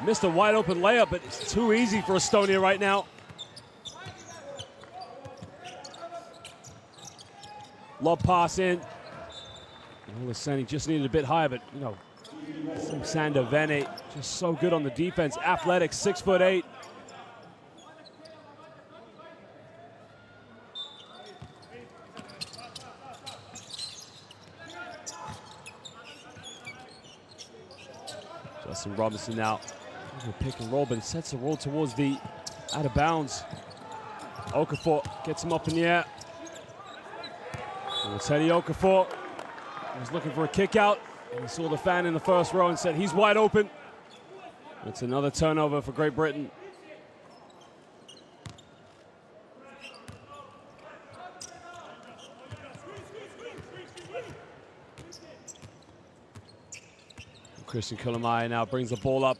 Missed a wide open layup, but it's too easy for Estonia right now. Lob pass in. Olaseni just needed a bit higher, but you know, Sander Vene just so good on the defense. Athletic, 6'8". Justin Robinson now, pick and roll, but it sets the roll towards the out of bounds. Okafor gets him up in the air. And it's Teddy Okafor. He was looking for a kick out, and he saw the fan in the first row and said he's wide open. It's another turnover for Great Britain. Christian Kulamai now brings the ball up.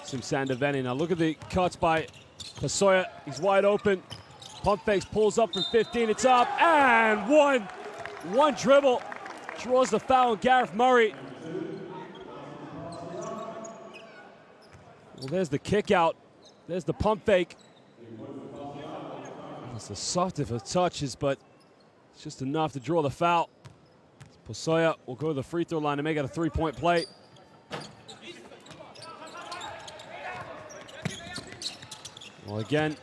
Sander Vene. Now look at the cuts by Pasoya. He's wide open. Pump fakes, pulls up from 15, it's up, and one dribble. Draws the foul on Gareth Murray. Well, there's the kick out. There's the pump fake. It's the softest of touches, but it's just enough to draw the foul. Pasoya will go to the free throw line to make it a three-point play. Well, again,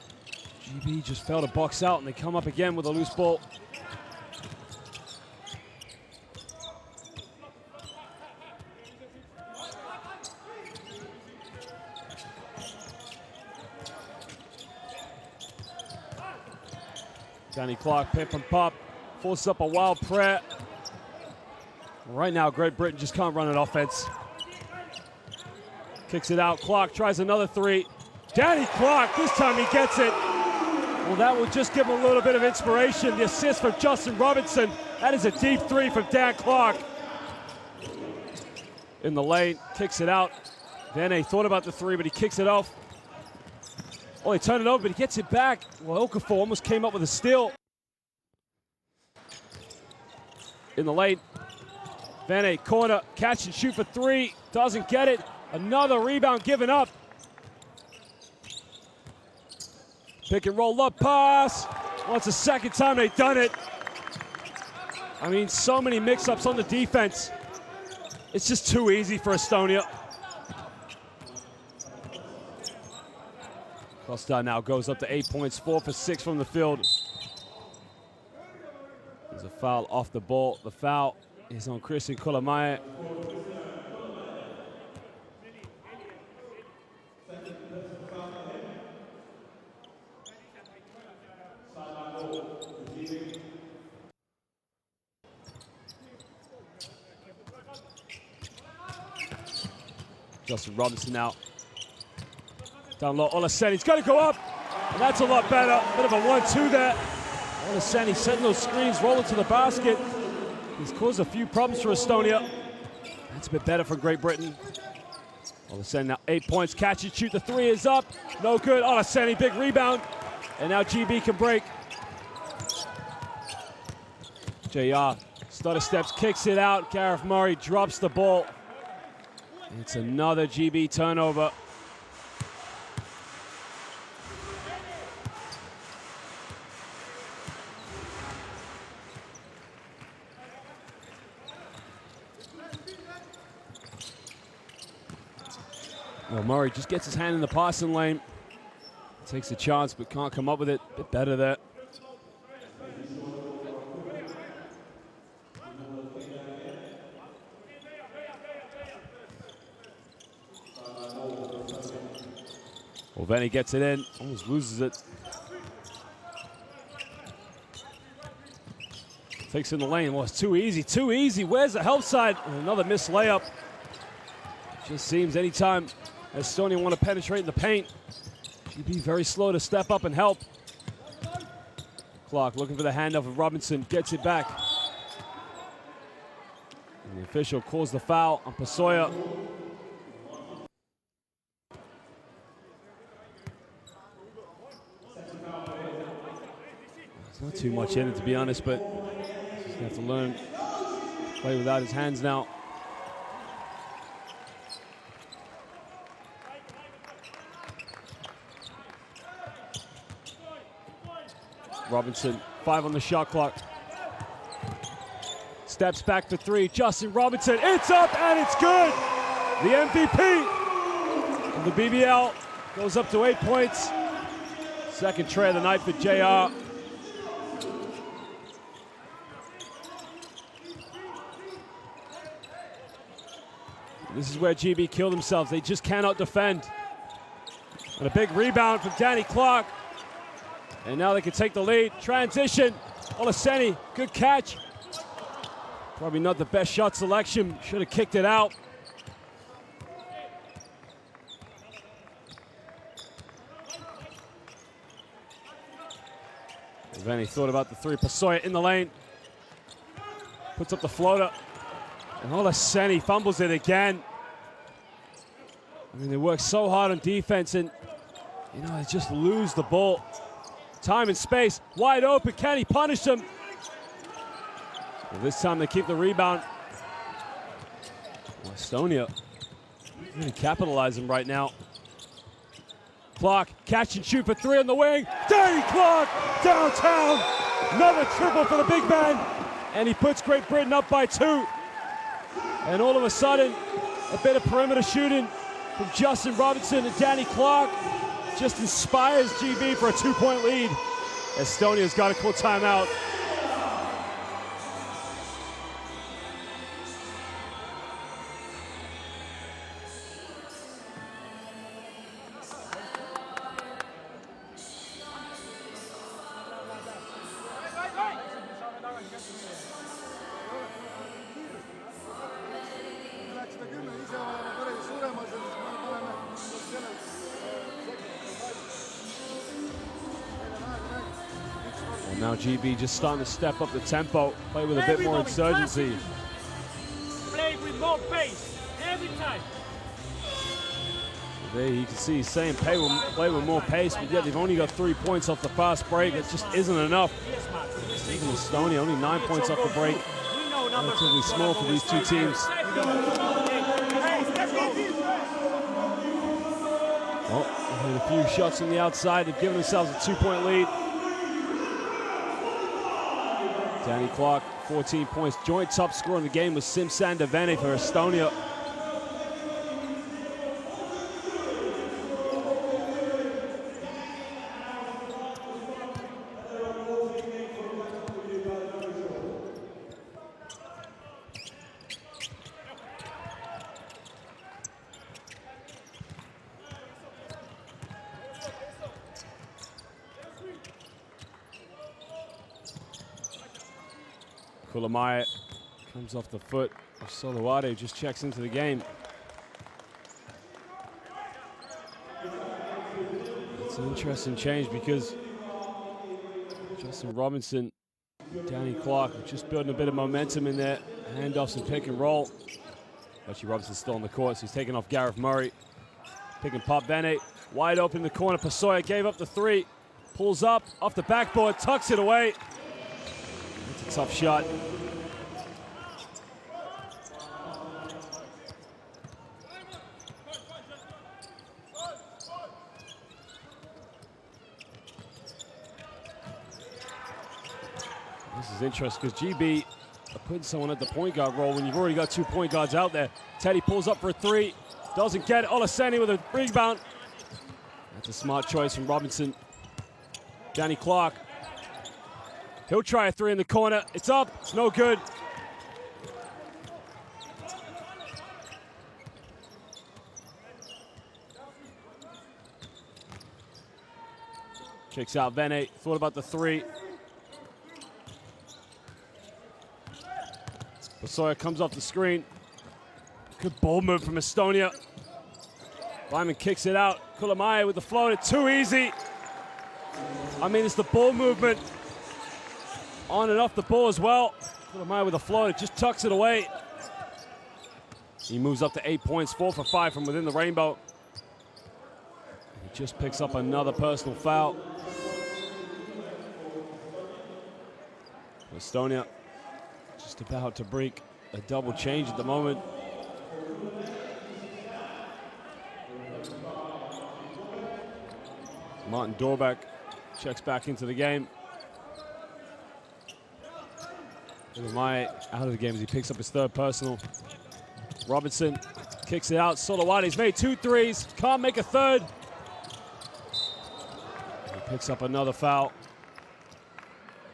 GB just failed to box out, and they come up again with a loose ball. Danny Clark, pip and pop, forces up a wild prayer. Right now, Great Britain just can't run an offense. Kicks it out, Clark tries another three. Danny Clark, this time he gets it. Well, that will just give him a little bit of inspiration. The assist from Justin Robinson. That is a deep three from Dan Clark. In the lane, kicks it out. Vene thought about the three, but he kicks it off. Oh, he turned it over, but he gets it back. Well, Okafor almost came up with a steal. In the lane, Vene, corner, catch and shoot for three. Doesn't get it. Another rebound given up. Pick and roll up pass. Well, it's the second time they've done it. I mean, so many mix-ups on the defense. It's just too easy for Estonia. Costa now goes up to 8 points, 4 for 6 from the field. There's a foul off the ball. The foul is on Christian Kolamaye. Justin Robinson now. Down low, Olaseni's got to go up. And that's a lot better. Bit of a 1-2 there. Olaseni setting those screens, rolling to the basket. He's caused a few problems for Estonia. That's a bit better for Great Britain. Olaseni now 8 points, catch and shoot. The three is up. No good. Olaseni, big rebound. And now GB can break. JR, stutter steps, kicks it out. Gareth Murray drops the ball. It's another GB turnover. Well, Murray just gets his hand in the passing lane. Takes a chance, but can't come up with it. A bit better there. Well, Vene gets it in, almost loses it. Takes in the lane. Well, it's too easy, too easy. Where's the help side? And another missed layup. Just seems anytime Estonia want to penetrate in the paint, she'd be very slow to step up and help. Clark looking for the handoff of Robinson, gets it back. And the official calls the foul on Pasoya. There's not too much in it, to be honest, but he's gonna have to learn to play without his hands now. Robinson, 5 on the shot clock. Steps back for three, Justin Robinson, it's up and it's good! The MVP of the BBL goes up to 8 points. Second tray of the night for JR. This is where GB killed themselves. They just cannot defend. And a big rebound from Danny Clark. And now they can take the lead. Transition. Olaseni, good catch. Probably not the best shot selection. Should have kicked it out. Vene thought about the three. Pasoya in the lane. Puts up the floater. And Olaseni fumbles it again. I mean, they work so hard on defense and, you know, they just lose the ball. Time and space, wide open. Can he punish them? Well, this time they keep the rebound. Well, Estonia really capitalizing right now. Clark, catch and shoot for three on the wing. Danny Clark, downtown. Another triple for the big man. And he puts Great Britain up by 2. And all of a sudden, a bit of perimeter shooting from Justin Robinson and Danny Clark just inspires GB for a 2-point lead. Estonia's got to call timeout. Now GB just starting to step up the tempo, play with a bit more insurgency. Play with more pace every time. There you can see he's saying play with more pace, but yet they've only got 3 points off the fast break. It just isn't enough. Even Estonia, only 9 points off the break. Relatively small for these two teams. Oh, and a few shots from the outside. They've given themselves a 2-point lead. Danny Clark, 14 points. Joint top scorer in the game was Sim Sandavene for Estonia. Kulamaya comes off the foot of Solowade, just checks into the game. It's an interesting change because Justin Robinson, Danny Clark are just building a bit of momentum in there. Handoffs and pick and roll. Actually, Robinson's still on the court, so he's taking off Gareth Murray. Pick and pop, Vene, wide open in the corner. Pasoya gave up the 3. Pulls up, off the backboard, tucks it away. It's a tough shot. This is interesting because GB are putting someone at the point guard role when you've already got 2 point guards out there. Teddy pulls up for a 3, doesn't get it. Olaseni with a rebound. That's a smart choice from Robinson. Danny Clark. He'll try a 3 in the corner. It's up, it's no good. Kicks out Vene, thought about the 3. Pasoya comes off the screen. Good ball move from Estonia. Lyman kicks it out. Kulamaya with the floater, too easy. I mean, it's the ball movement on and off the ball as well. Kulamaya with the floater, just tucks it away. He moves up to 8 points, 4 for 5 from within the rainbow. He just picks up another personal foul. Estonia just about to break a double change at the moment. Martin Dorback checks back into the game. Kulamaya out of the game as he picks up his 3rd personal. Robinson kicks it out. Solowade's made 2 threes, can't make a 3rd. He picks up another foul.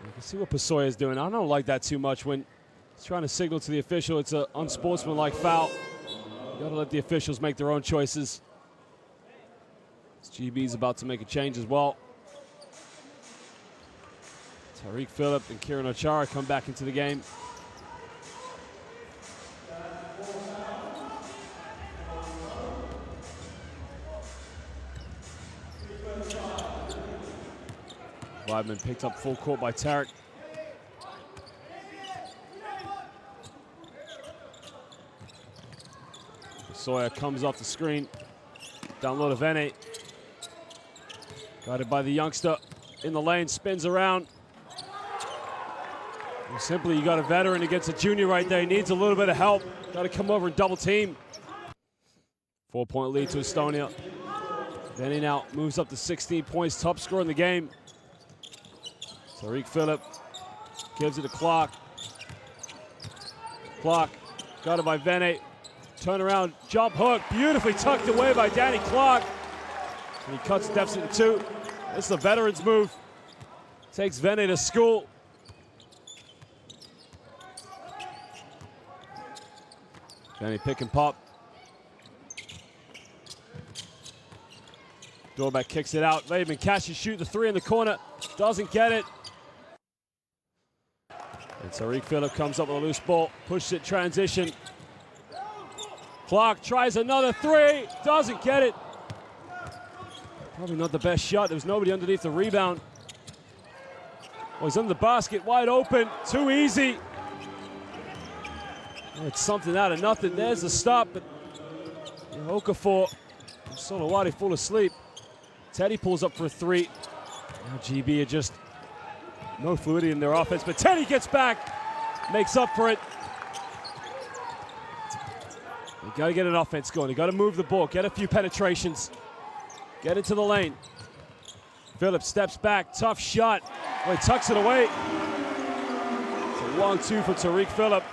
You can see what Pasoya is doing. I don't like that too much when he's trying to signal to the official it's an unsportsmanlike foul. You gotta let the officials make their own choices. GB's about to make a change as well. Tariq Phillip and Kieran Ochara come back into the game. Weidman picked up full court by Tariq. Sawyer comes off the screen. Down low to Vene. Guarded by the youngster. in the lane, spins around. And simply, you got a veteran against a junior right there. He needs a little bit of help. Got to come over and double team. 4-point lead to Estonia. Benny now moves up to 16 points, top scorer in the game. Tariq Phillip gives it to Clark. Clark got it by Vene. Turn around, jump hook, beautifully tucked away by Danny Clark. And he cuts the deficit to 2. This is the veteran's move. Takes Vene to school. Vene pick and pop. Dorbeck kicks it out. Laban catches, shoot the 3 in the corner. Doesn't get it. And Tariq Phillip comes up with a loose ball. Pushes it, transition. Clark tries another 3. Doesn't get it. Probably not the best shot. There was nobody underneath the rebound. Oh, he's under the basket, wide open. Too easy. Oh, it's something out of nothing. There's the stop. But Okafor and Solowati fall asleep. Teddy pulls up for a 3. Now GB are just no fluidity in their offense, but Teddy gets back, makes up for it. You got to get an offense going. You got to move the ball, get a few penetrations, get into the lane. Phillips steps back, tough shot. Oh, he tucks it away. It's a long 2 for Tariq Phillip.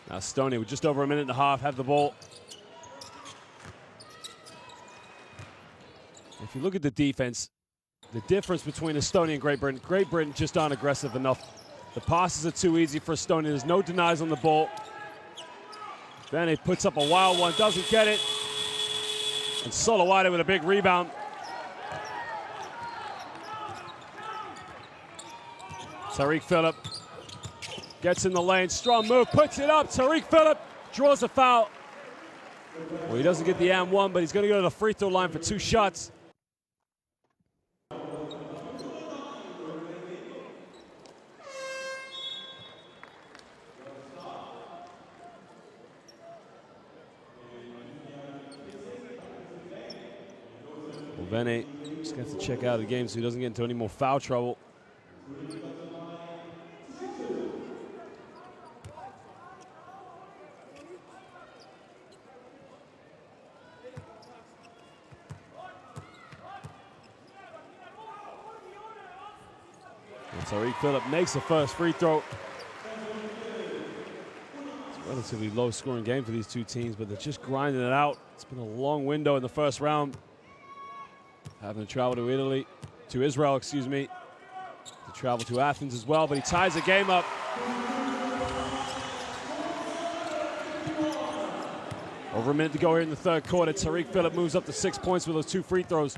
Now Estonia with just over a minute and a half have the ball. If you look at the defense, the difference between Estonia and Great Britain just aren't aggressive enough. The passes are too easy for Estonia. There's no denies on the ball. Vene puts up a wild one, doesn't get it. And Solowati with a big rebound. Tariq Phillip gets in the lane, strong move, puts it up. Tariq Phillip draws a foul. Well, he doesn't get the and 1, but he's going to go to the free throw line for 2 shots. Vene just going to have to check out of the game so he doesn't get into any more foul trouble. And Tariq Phillip makes the first free throw. It's a relatively low scoring game for these two teams, but they're just grinding it out. It's been a long window in the first round. Having to travel to Israel, excuse me, to travel to Athens as well, but he ties the game up. Over a minute to go here in the third quarter. Tariq Phillip moves up to 6 points with those 2 free throws.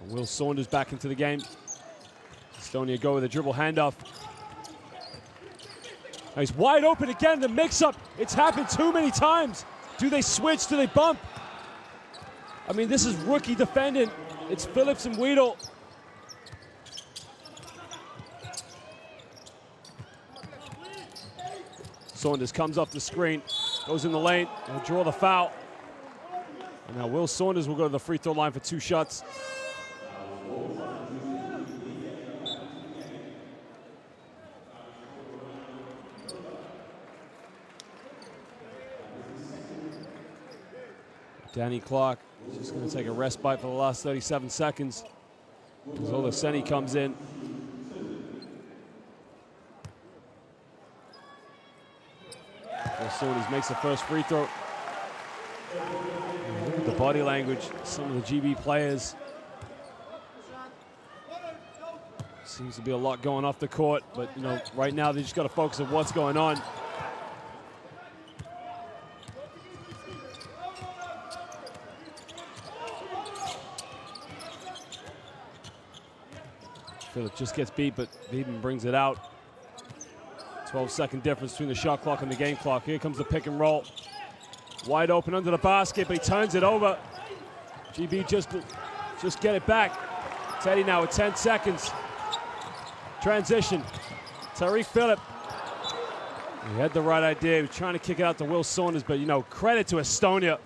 And Will Saunders back into the game. Estonia go with a dribble handoff. Now he's wide open again, the mix-up. It's happened too many times. Do they switch? Do they bump? I mean, this is rookie defending. It's Phillips and Weedle. Saunders comes off the screen, goes in the lane, and will draw the foul. And now Will Saunders will go to the free throw line for 2 shots. Danny Clark is just going to take a respite for the last 37 seconds. As Olaseni comes in. Saunders makes the first free throw. And look at the body language, some of the GB players. Seems to be a lot going off the court, but you know, right now they just got to focus on what's going on. Phillip just gets beat, but Beeben brings it out. 12-second difference between the shot clock and the game clock. Here comes the pick and roll. Wide open under the basket, but he turns it over. GB just get it back. Teddy now with 10 seconds. Transition. Tariq Phillip. He had the right idea. He was trying to kick it out to Will Saunders, but you know, credit to Estonia.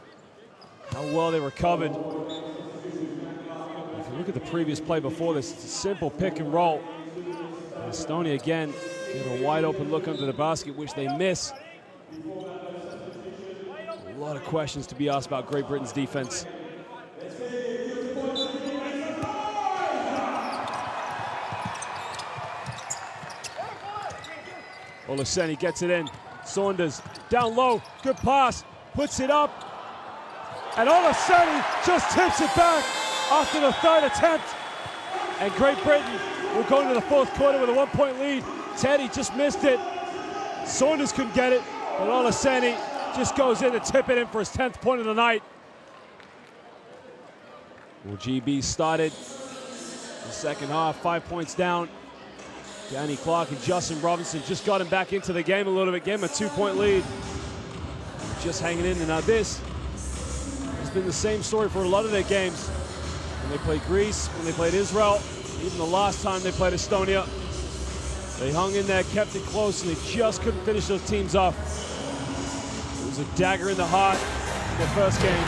how well they recovered. If you look at the previous play before this, it's a simple pick and roll. And Estonia again get a wide open look under the basket, which they miss. A lot of questions to be asked about Great Britain's defense. Olaseni gets it in. Saunders down low, good pass, puts it up. And Olaseni just tips it back after the third attempt. And Great Britain will go into the fourth quarter with a 1-point lead. Teddy just missed it. Saunders couldn't get it, but Olaseni just goes in to tip it in for his 10th point of the night. Well, GB started the second half, 5 points down. Danny Clark and Justin Robinson just got him back into the game a little bit, gave him a 2-point lead. Just hanging in, and now this has been the same story for a lot of their games. When they played Greece, when they played Israel, even the last time they played Estonia, they hung in there, kept it close, and they just couldn't finish those teams off. It was a dagger in the heart in their first game.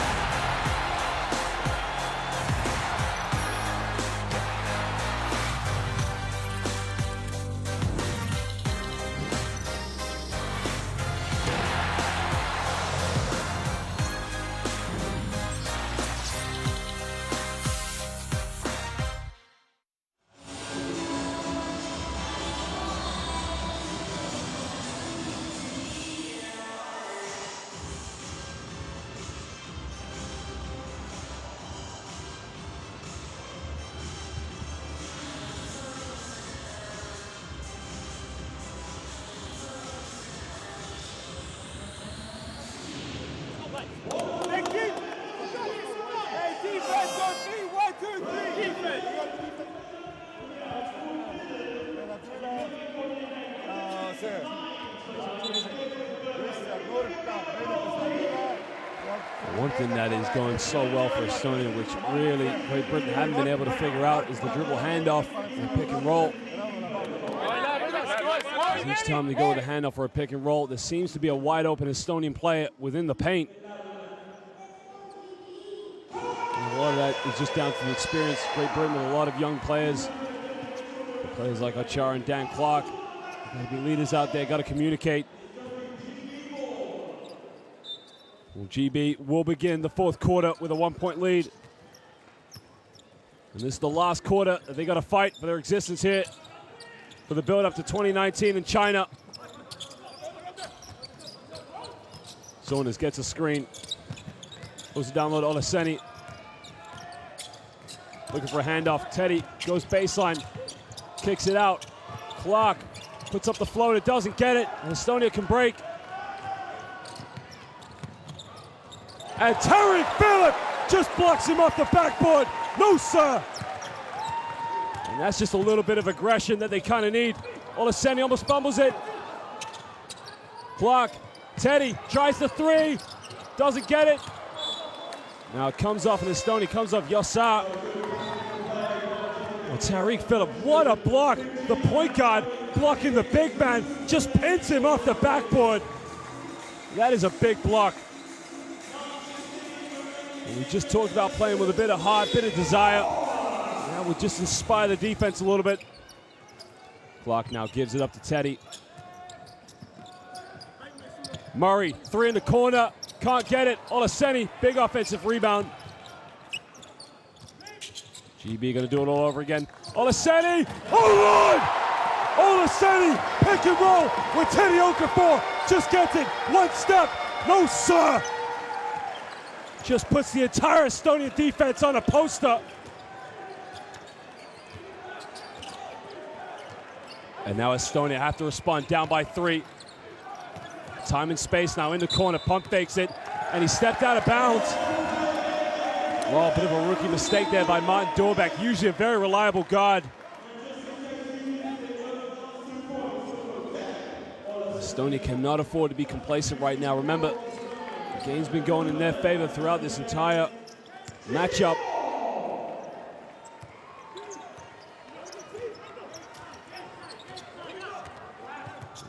One thing that is going so well for Estonia, which really Great Britain haven't been able to figure out, is the dribble handoff and pick and roll. Each time they go with a handoff or a pick and roll, there seems to be a wide open Estonian player within the paint. And a lot of that is just down to the experience. Great Britain with a lot of young players. The players like Achar and Dan Clark. Got to be leaders out there, got to communicate. Well, GB will begin the fourth quarter with a 1-point lead. And this is the last quarter that they got to fight for their existence here for the build-up to 2019 in China. Saunders gets a screen. Goes to download Olaseni. Looking for a handoff. Teddy goes baseline. Kicks it out. Clark puts up the floater. Doesn't get it. And Estonia can break. And Terry Phillip just blocks him off the backboard. No, sir. And that's just a little bit of aggression that they kind of need. Olaseni almost fumbles it. Clark, Teddy tries the three. Doesn't get it. Now it comes off, and Estonia comes off Yossar. Oh, Tariq Phillip, what a block. The point guard blocking the big man, just pins him off the backboard. That is a big block. And we just talked about playing with a bit of heart, bit of desire. Now we'll just inspire the defense a little bit. Clark now gives it up to Teddy. Murray, three in the corner, can't get it. Olaseni, big offensive rebound. GB gonna do it all over again. Olaseni, hold on! Olaseni, pick and roll with Teddy Okafor. Just gets it, one step, no sir! Just puts the entire Estonian defense on a poster. And now Estonia have to respond, down by 3. Time and space now in the corner, pump fakes it, and he stepped out of bounds. Well, a bit of a rookie mistake there by Martin Dorbeck, usually a very reliable guard. Estonia cannot afford to be complacent right now. Remember, the game's been going in their favor throughout this entire matchup.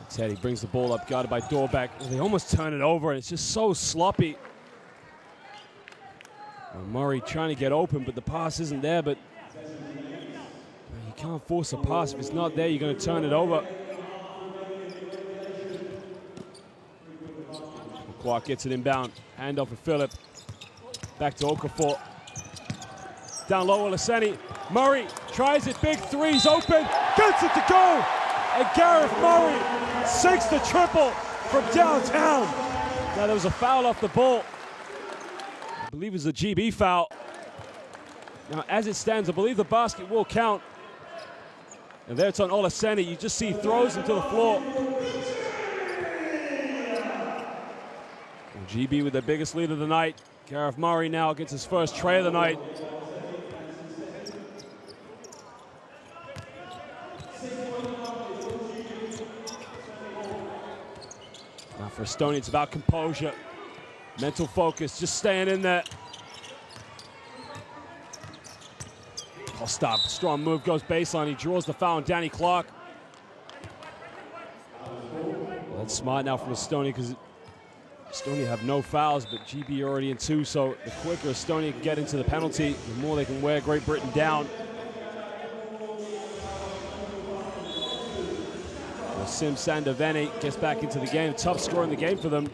Teddy brings the ball up, guarded by Dorbeck. They almost turn it over, and it's just so sloppy. Murray trying to get open, but the pass isn't there. But you can't force a pass. If it's not there, you're going to turn it over. Clark gets it inbound. Hand off for Phillip. Back to Okafor. Down low, Olaseni. Murray tries it, big three's open, gets it to go! And Gareth Murray sinks the triple from downtown. Now there was a foul off the ball. I believe it's a GB foul. Now as it stands, I believe the basket will count. And there it's on Olaseni. You just see throws into the floor. And GB with the biggest lead of the night. Gareth Murray now gets his first tray of the night. Now for Estonia, it's about composure, mental focus, just staying in there. Stop, strong move, goes baseline. He draws the foul on Danny Clark. Well, that's smart now from Estonia because Estonia have no fouls, but GB already in 2, so the quicker Estonia can get into the penalty, the more they can wear Great Britain down. Well, Sim Sandaveni gets back into the game. Tough score in the game for them.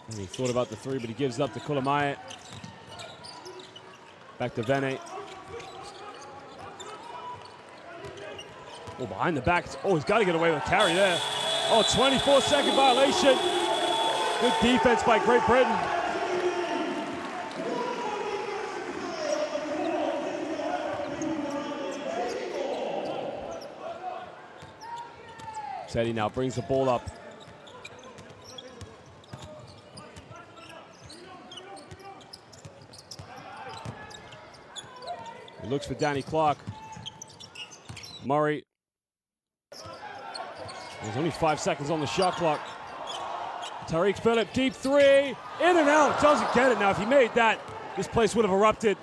And he thought about the 3, but he gives it up to Kulamaye. Back to Vene. Oh, behind the back. Oh, he's got to get away with a carry there. Oh, 24-second violation. Good defense by Great Britain. Teddy now brings the ball up. He looks for Danny Clark. Murray. There's only 5 seconds on the shot clock. Tariq Phillip, deep 3, in and out, doesn't get it. Now, if he made that, this place would have erupted.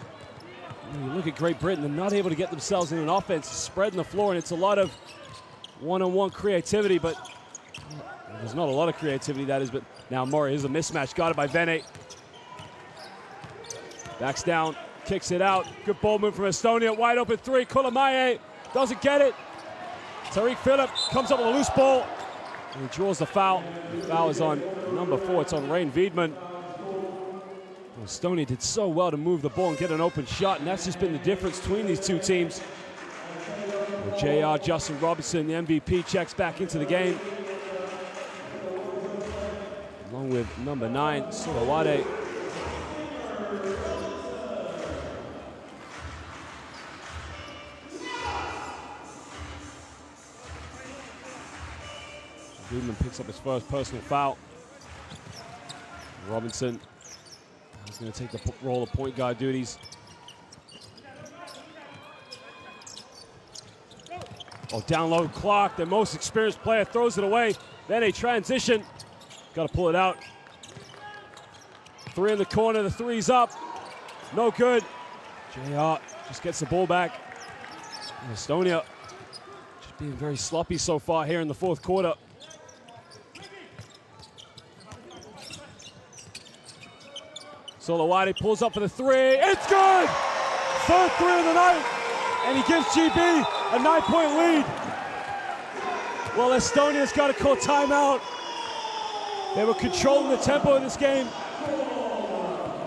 You look at Great Britain, they're not able to get themselves in an offense, spreading the floor, and it's a lot of one-on-one creativity, but there's not a lot of creativity, that is, but now Murray is a mismatch, got it by Vene. Backs down, kicks it out, good ball move from Estonia, wide open 3, Kulamaye doesn't get it. Tariq Phillip comes up with a loose ball, and he draws the foul. The foul is on number 4, it's on Rain Wiedmann. Estonia did so well to move the ball and get an open shot, and that's just been the difference between these two teams. JR, Justin Robinson, the MVP, checks back into the game. Along with number 9, Solowade. Wiedmann picks up his first personal foul. Robinson is going to take the role of point guard duties. Oh, down low, Clark, the most experienced player, throws it away. Then a transition. Got to pull it out. 3 in the corner, the 3's up. No good. JR just gets the ball back. And Estonia just being very sloppy so far here in the 4th quarter. Solowade pulls up for the 3. It's good! 3rd 3 of the night. And he gives GB a 9-point lead. Well, Estonia's got to call timeout. They were controlling the tempo of this game.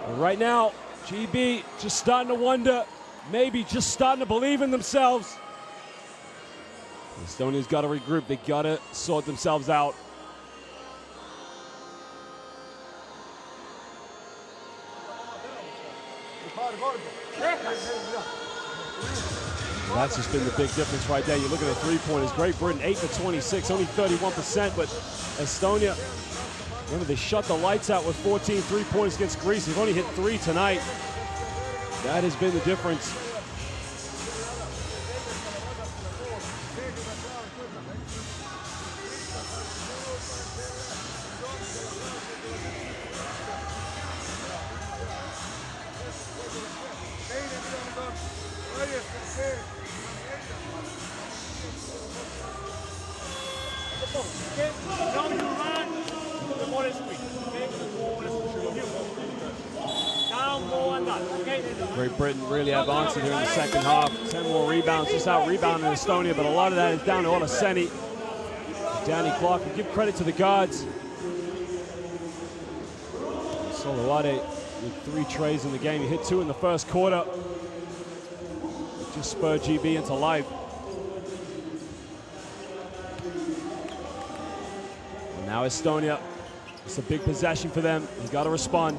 And right now, GB just starting to wonder, maybe just starting to believe in themselves. Estonia's got to regroup. They got to sort themselves out. That's just been the big difference right there. You look at the 3-pointers. Great Britain 8 for 26, only 31%, but Estonia, remember they shut the lights out with 14 3-pointers against Greece. They've only hit 3 tonight. That has been the difference. Now you run, the ball is quick. Okay? The ball is quick. rebound more than that, okay? Great Britain really have answered here in the second half. 10 more rebounds, just out rebounding Estonia, but a lot of that is down to Olaseni. Danny Clark, and give credit to the guards. Solowade with 3 trays in the game. He hit 2 in the first quarter. Just spurred GB into life. And now Estonia. It's a big possession for them. They've got to respond.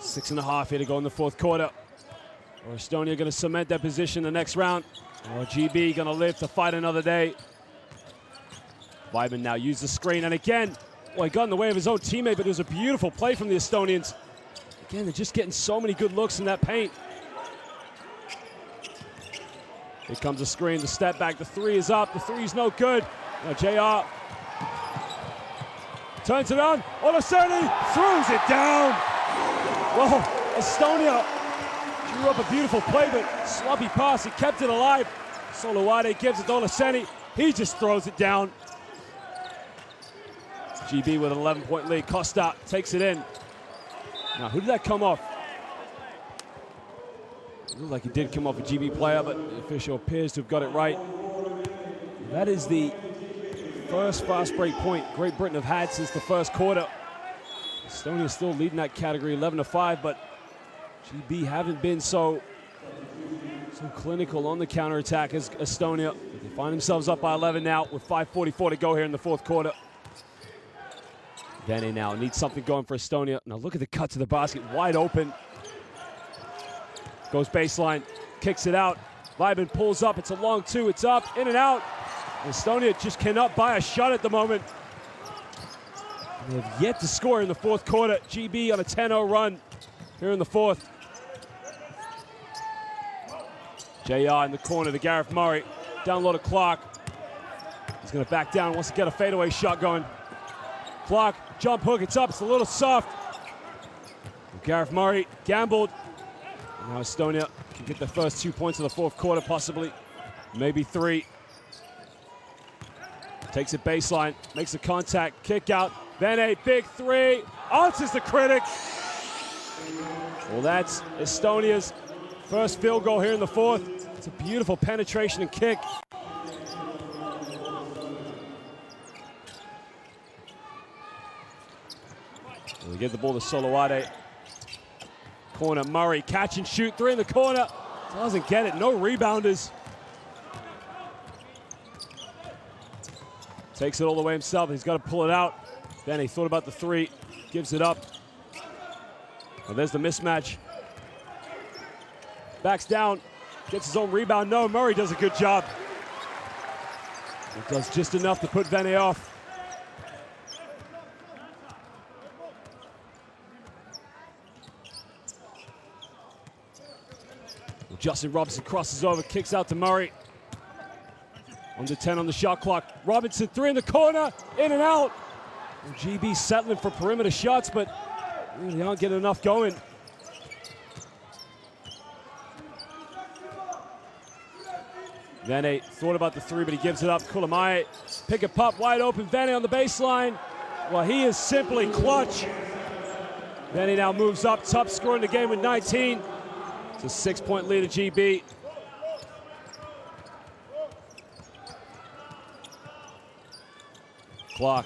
6.5 here to go in the fourth quarter. Or Estonia going to cement their position the next round. Or GB going to live to fight another day. Weidman now used the screen, and again, well, he got in the way of his own teammate, but it was a beautiful play from the Estonians. Again, they're just getting so many good looks in that paint. Here comes the screen, the step back, the 3 is up, the 3 is no good. Now JR turns it on, Olaseni throws it down. Whoa, Estonia drew up a beautiful play, but sloppy pass, he kept it alive. Solowade gives it to Olaseni, he just throws it down. GB with an 11-point lead. Costa takes it in. Now, who did that come off? It looked like he did come off a GB player, but the official appears to have got it right. That is the first fast break point Great Britain have had since the first quarter. Estonia still leading that category 11-5, but GB haven't been so clinical on the counterattack as Estonia. They find themselves up by 11 now with 5:44 to go here in the fourth quarter. Vene now needs something going for Estonia. Now look at the cut to the basket, wide open. Goes baseline, kicks it out. Weidman pulls up, it's a long 2, it's up, in and out. Estonia just cannot buy a shot at the moment. They have yet to score in the fourth quarter. GB on a 10-0 run here in the fourth. JR in the corner to Gareth Murray. Down low to Clark. He's gonna back down, wants to get a fadeaway shot going. Clark, jump hook, it's up, it's a little soft. Gareth Murray gambled. And now Estonia can get the first 2 points of the fourth quarter, possibly, maybe 3. Takes it baseline, makes the contact, kick out. Vene, big 3, answers the critic. Well, that's Estonia's first field goal here in the fourth. It's a beautiful penetration and kick. We get the ball to Solowade. Corner, Murray, catch and shoot, 3 in the corner. Doesn't get it, no rebounders. Takes it all the way himself, he's got to pull it out. Then he thought about the 3, gives it up. Well, there's the mismatch. Backs down, gets his own rebound. No, Murray does a good job. It does just enough to put Vene off. Justin Robinson crosses over, kicks out to Murray. Under 10 on the shot clock. Robinson, 3 in the corner, in and out. Well, GB settling for perimeter shots, but really aren't getting enough going. Vene thought about the 3, but he gives it up. Kulamae, pick and pop, wide open. Vene on the baseline. Well, he is simply clutch. Vene now moves up, top scorer in the game with 19. It's a 6-point lead of GB. Clock.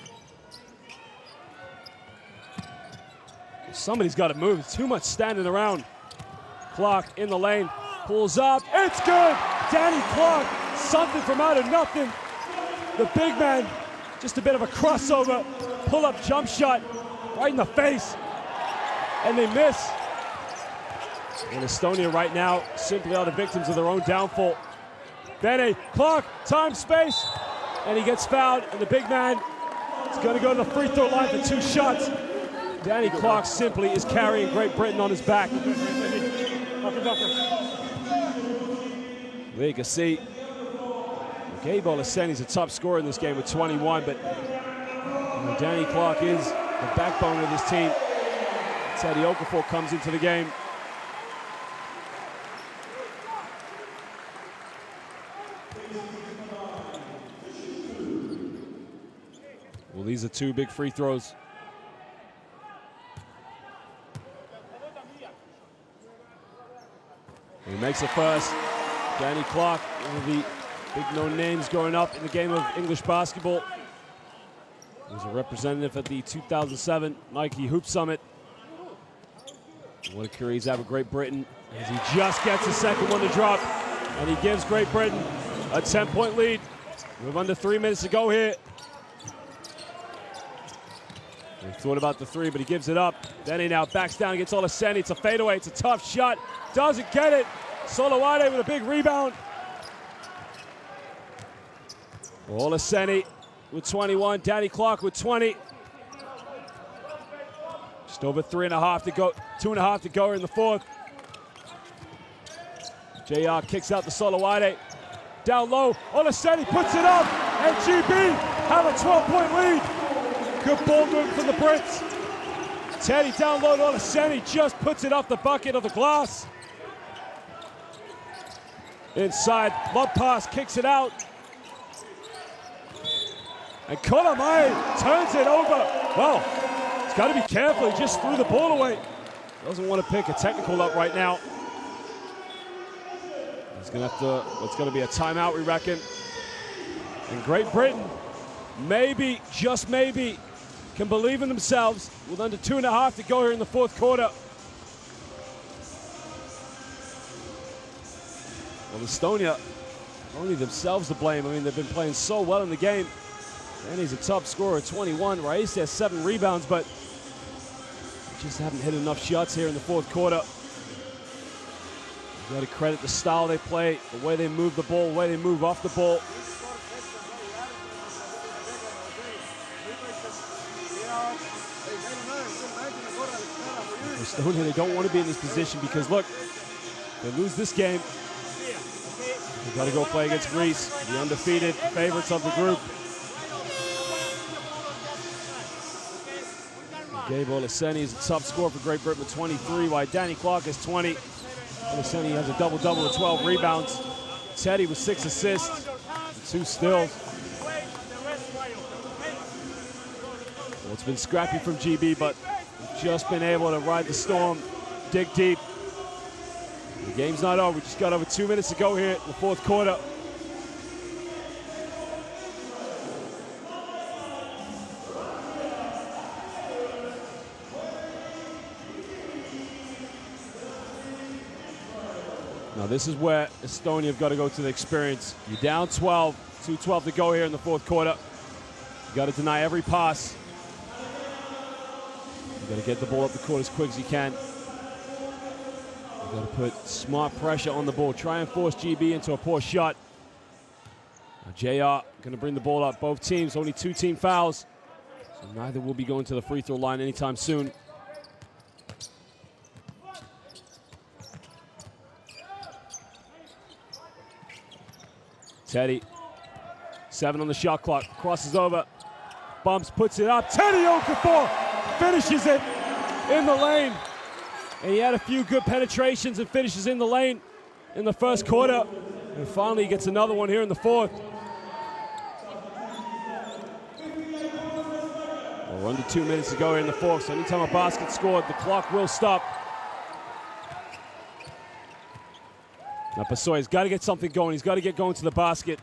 Somebody's got to move. It's too much standing around. Clark in the lane, pulls up. It's good. Danny Clark, something from out of nothing. The big man, just a bit of a crossover, pull-up jump shot right in the face, and they miss. And Estonia right now simply are the victims of their own downfall. Vene, Clark, time, space, and he gets fouled, and the big man is going to go to the free throw line for 2 shots. Danny Clark simply is carrying Great Britain on his back. There you can see, Gabe Olaseni's a top scorer in this game with 21, but Danny Clark is the backbone of this team. Teddy Okafor comes into the game. Well, these are 2 big free throws. makes it first. Danny Clark, one of the big known names growing up in the game of English basketball. He was a representative at the 2007 Nike Hoop Summit. What a career he's had with Great Britain, as he just gets the second one to drop, and he gives Great Britain a 10-point lead. We have under 3 minutes to go here. He thought about the three, but he gives it up. Then he now backs down, gets Olaseni. It's a fadeaway, it's a tough shot. Doesn't get it. Solowade with a big rebound. Olaseni with 21, Danny Clark with 20. Just over 3.5 to go, 2.5 to go in the fourth. JR kicks out the Solowade. Down low, Olaseni puts it up, and GB have a 12-point lead. Good ball movement from the Brits. Teddy down low to Olaseni, just puts it off the bucket of the glass. Inside, lob pass, kicks it out. And Kolomai turns it over. Well, he's got to be careful, he just threw the ball away. Doesn't want to pick a technical up right now. He's gonna have to, it's gonna be a timeout, we reckon. And Great Britain, maybe, just maybe, can believe in themselves with under 2.5 to go here in the fourth quarter. Well, Estonia, only themselves to blame. I mean, they've been playing so well in the game. And he's a top scorer at 21. Raíz has 7 rebounds, but just haven't hit enough shots here in the fourth quarter. You got to credit the style they play, the way they move the ball, the way they move off the ball. Estonia, they don't want to be in this position because, look, they lose this game. They've got to go play against Greece, the undefeated favorites of the group. Gabe Olaseni is the top scorer for Great Britain with 23, while Danny Clark has 20. Olaseni has a double-double with 12 rebounds. Teddy with 6 assists, 2 steals. Well, it's been scrappy from GB, but just been able to ride the storm, dig deep. The game's not over. We just got over 2 minutes to go here in the fourth quarter. Now this is where Estonia have got to go to the experience. You're down 12, 2:12 to go here in the fourth quarter. You got to deny every pass. You got to get the ball up the court as quick as you can. You got to put smart pressure on the ball. Try and force GB into a poor shot. Now JR going to bring the ball up. Both teams, only 2 team fouls. So neither will be going to the free throw line anytime soon. Teddy, 7 on the shot clock, crosses over, bumps, puts it up. Teddy Okafor finishes it in the lane. And he had a few good penetrations and finishes in the lane in the first quarter. And finally he gets another one here in the fourth. Well, we're under 2 minutes to go here in the fourth, so anytime a basket's scored, the clock will stop. Now Pasoya's got to get something going. He's got to get going to the basket.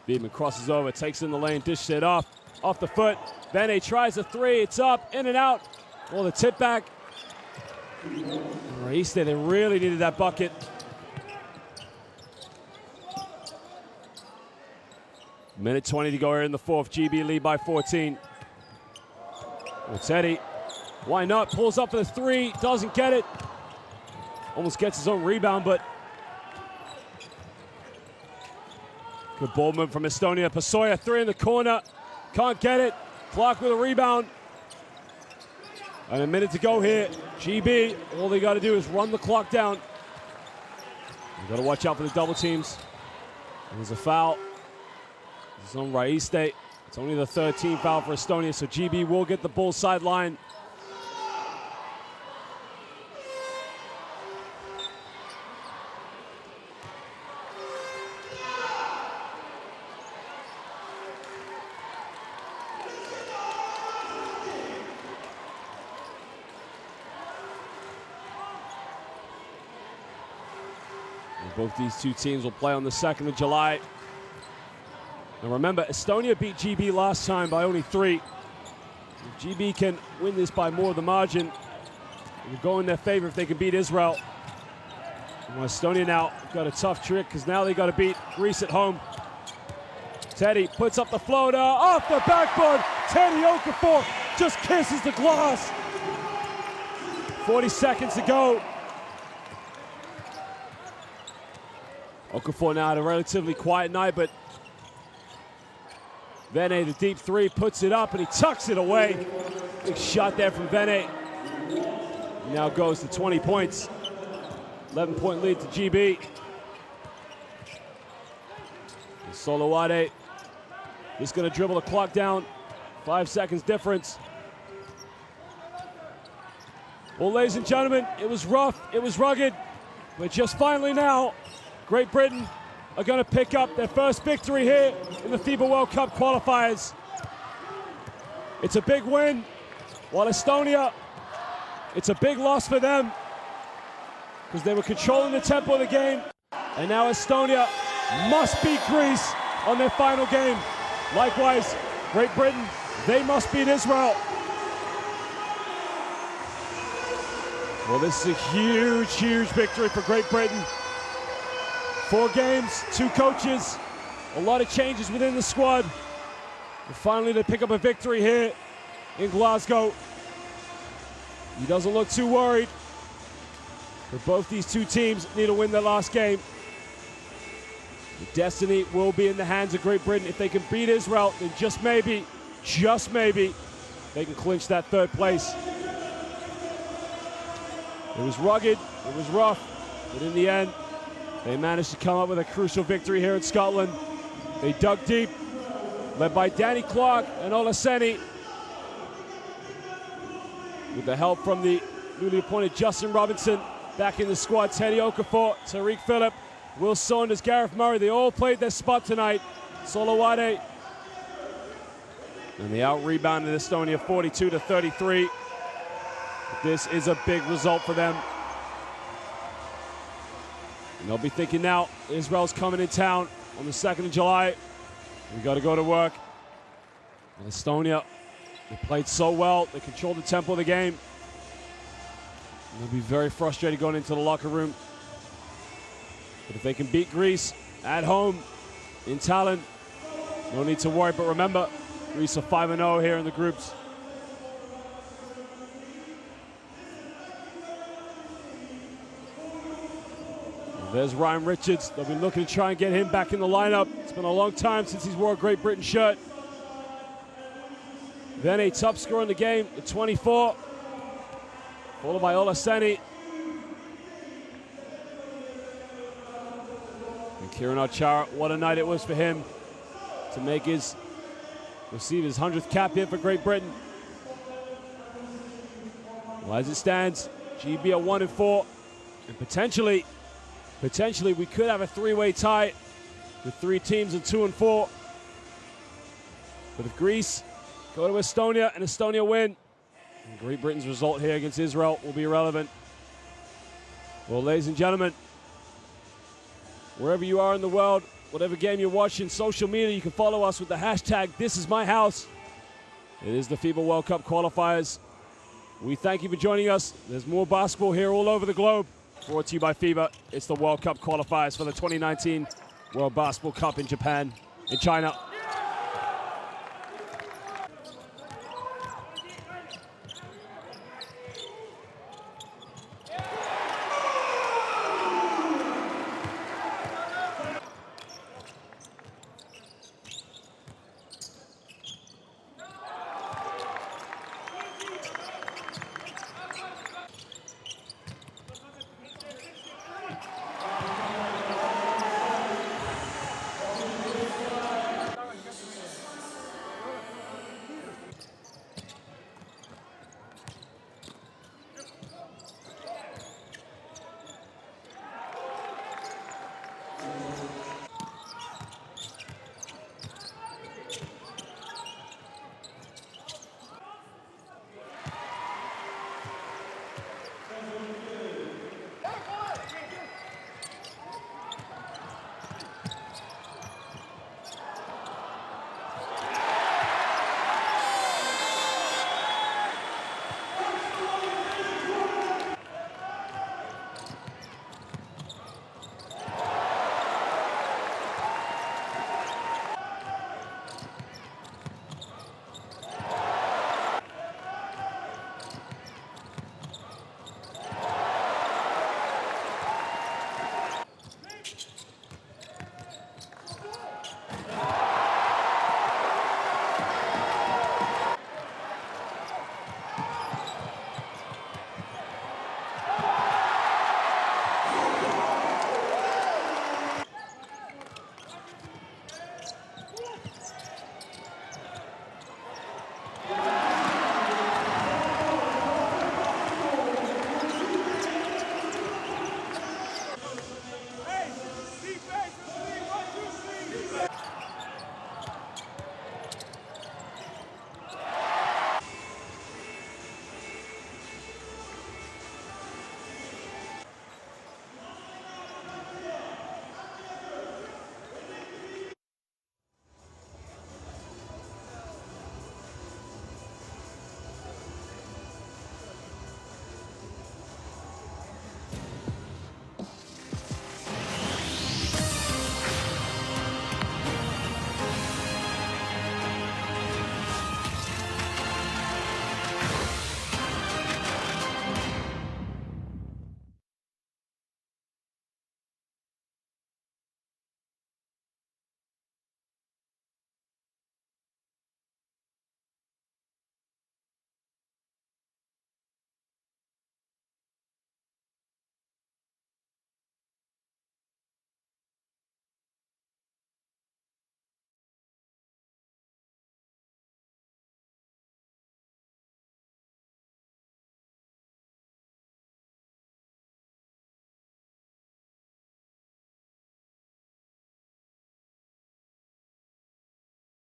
Beedman crosses over, takes in the lane, dishes it off the foot. Vene tries a 3, it's up, in and out. Oh, the tip back. Raíz, they really needed that bucket. Minute 20 to go here in the fourth. GB lead by 14. Well, Teddy, why not? Pulls up for the 3, doesn't get it. Almost gets his own rebound, but good ball movement from Estonia. Pasoya, 3 in the corner, can't get it. Clark with a rebound. And a minute to go here. GB, all they got to do is run the clock down. You got to watch out for the double teams. And there's a foul. It's on Raíz. It's only the 3rd team foul for Estonia, so GB will get the ball sideline. Both these two teams will play on the 2nd of July. And remember, Estonia beat GB last time by only 3. If GB can win this by more of the margin, it will go in their favor if they can beat Israel. And Estonia now got a tough trick because now they got to beat Greece at home. Teddy puts up the floater off the backboard. Teddy Okafor just kisses the glass. 40 seconds to go. Okafor now had a relatively quiet night, but Vene, the deep three, puts it up and he tucks it away. Big shot there from Vene. Now goes to 20 points. 11-point lead to GB. Solowade is going to dribble the clock down. 5 seconds difference. Well, ladies and gentlemen, it was rough, it was rugged, but just finally now, Great Britain are going to pick up their first victory here in the FIBA World Cup qualifiers. It's a big win, while Estonia, it's a big loss for them because they were controlling the tempo of the game, and now Estonia must beat Greece on their final game. Likewise, Great Britain, they must beat Israel. Well, this is a huge, huge victory for Great Britain. 4 games, 2 coaches, a lot of changes within the squad. And finally, they pick up a victory here in Glasgow. He doesn't look too worried, but both these two teams need to win their last game. The destiny will be in the hands of Great Britain. If they can beat Israel, then just maybe, they can clinch that 3rd place. It was rugged, it was rough, but in the end, they managed to come up with a crucial victory here in Scotland. They dug deep, led by Danny Clark and Olaseni. With the help from the newly appointed Justin Robinson back in the squad, Teddy Okafor, Tariq Phillip, Will Saunders, Gareth Murray, they all played their spot tonight. Solowade. And they out-rebounded Estonia 42-33. This is a big result for them. And they'll be thinking now, Israel's coming in town on the 2nd of July. We got to go to work. And Estonia, they played so well. They controlled the tempo of the game. And they'll be very frustrated going into the locker room. But if they can beat Greece at home in Tallinn, no need to worry. But remember, Greece are 5-0 here in the groups. There's Ryan Richards. They'll be looking to try and get him back in the lineup. It's been a long time since he's wore a Great Britain shirt. Then a top scorer in the game at 24, followed by Olaseni. And Kieran Ochara, what a night it was for him to receive his 100th cap here for Great Britain. Well, as it stands, GB are 1-4, and potentially we could have a 3-way tie with 3 teams at 2-4. But if Greece go to Estonia and Estonia win, Great Britain's result here against Israel will be irrelevant. Well, ladies and gentlemen, wherever you are in the world, whatever game you're watching, social media, you can follow us with the hashtag #ThisIsMyHouse. It is the FIBA World Cup qualifiers. We thank you for joining us. There's more basketball here all over the globe. Brought to you by FIBA. It's the World Cup qualifiers for the 2019 World Basketball Cup in China.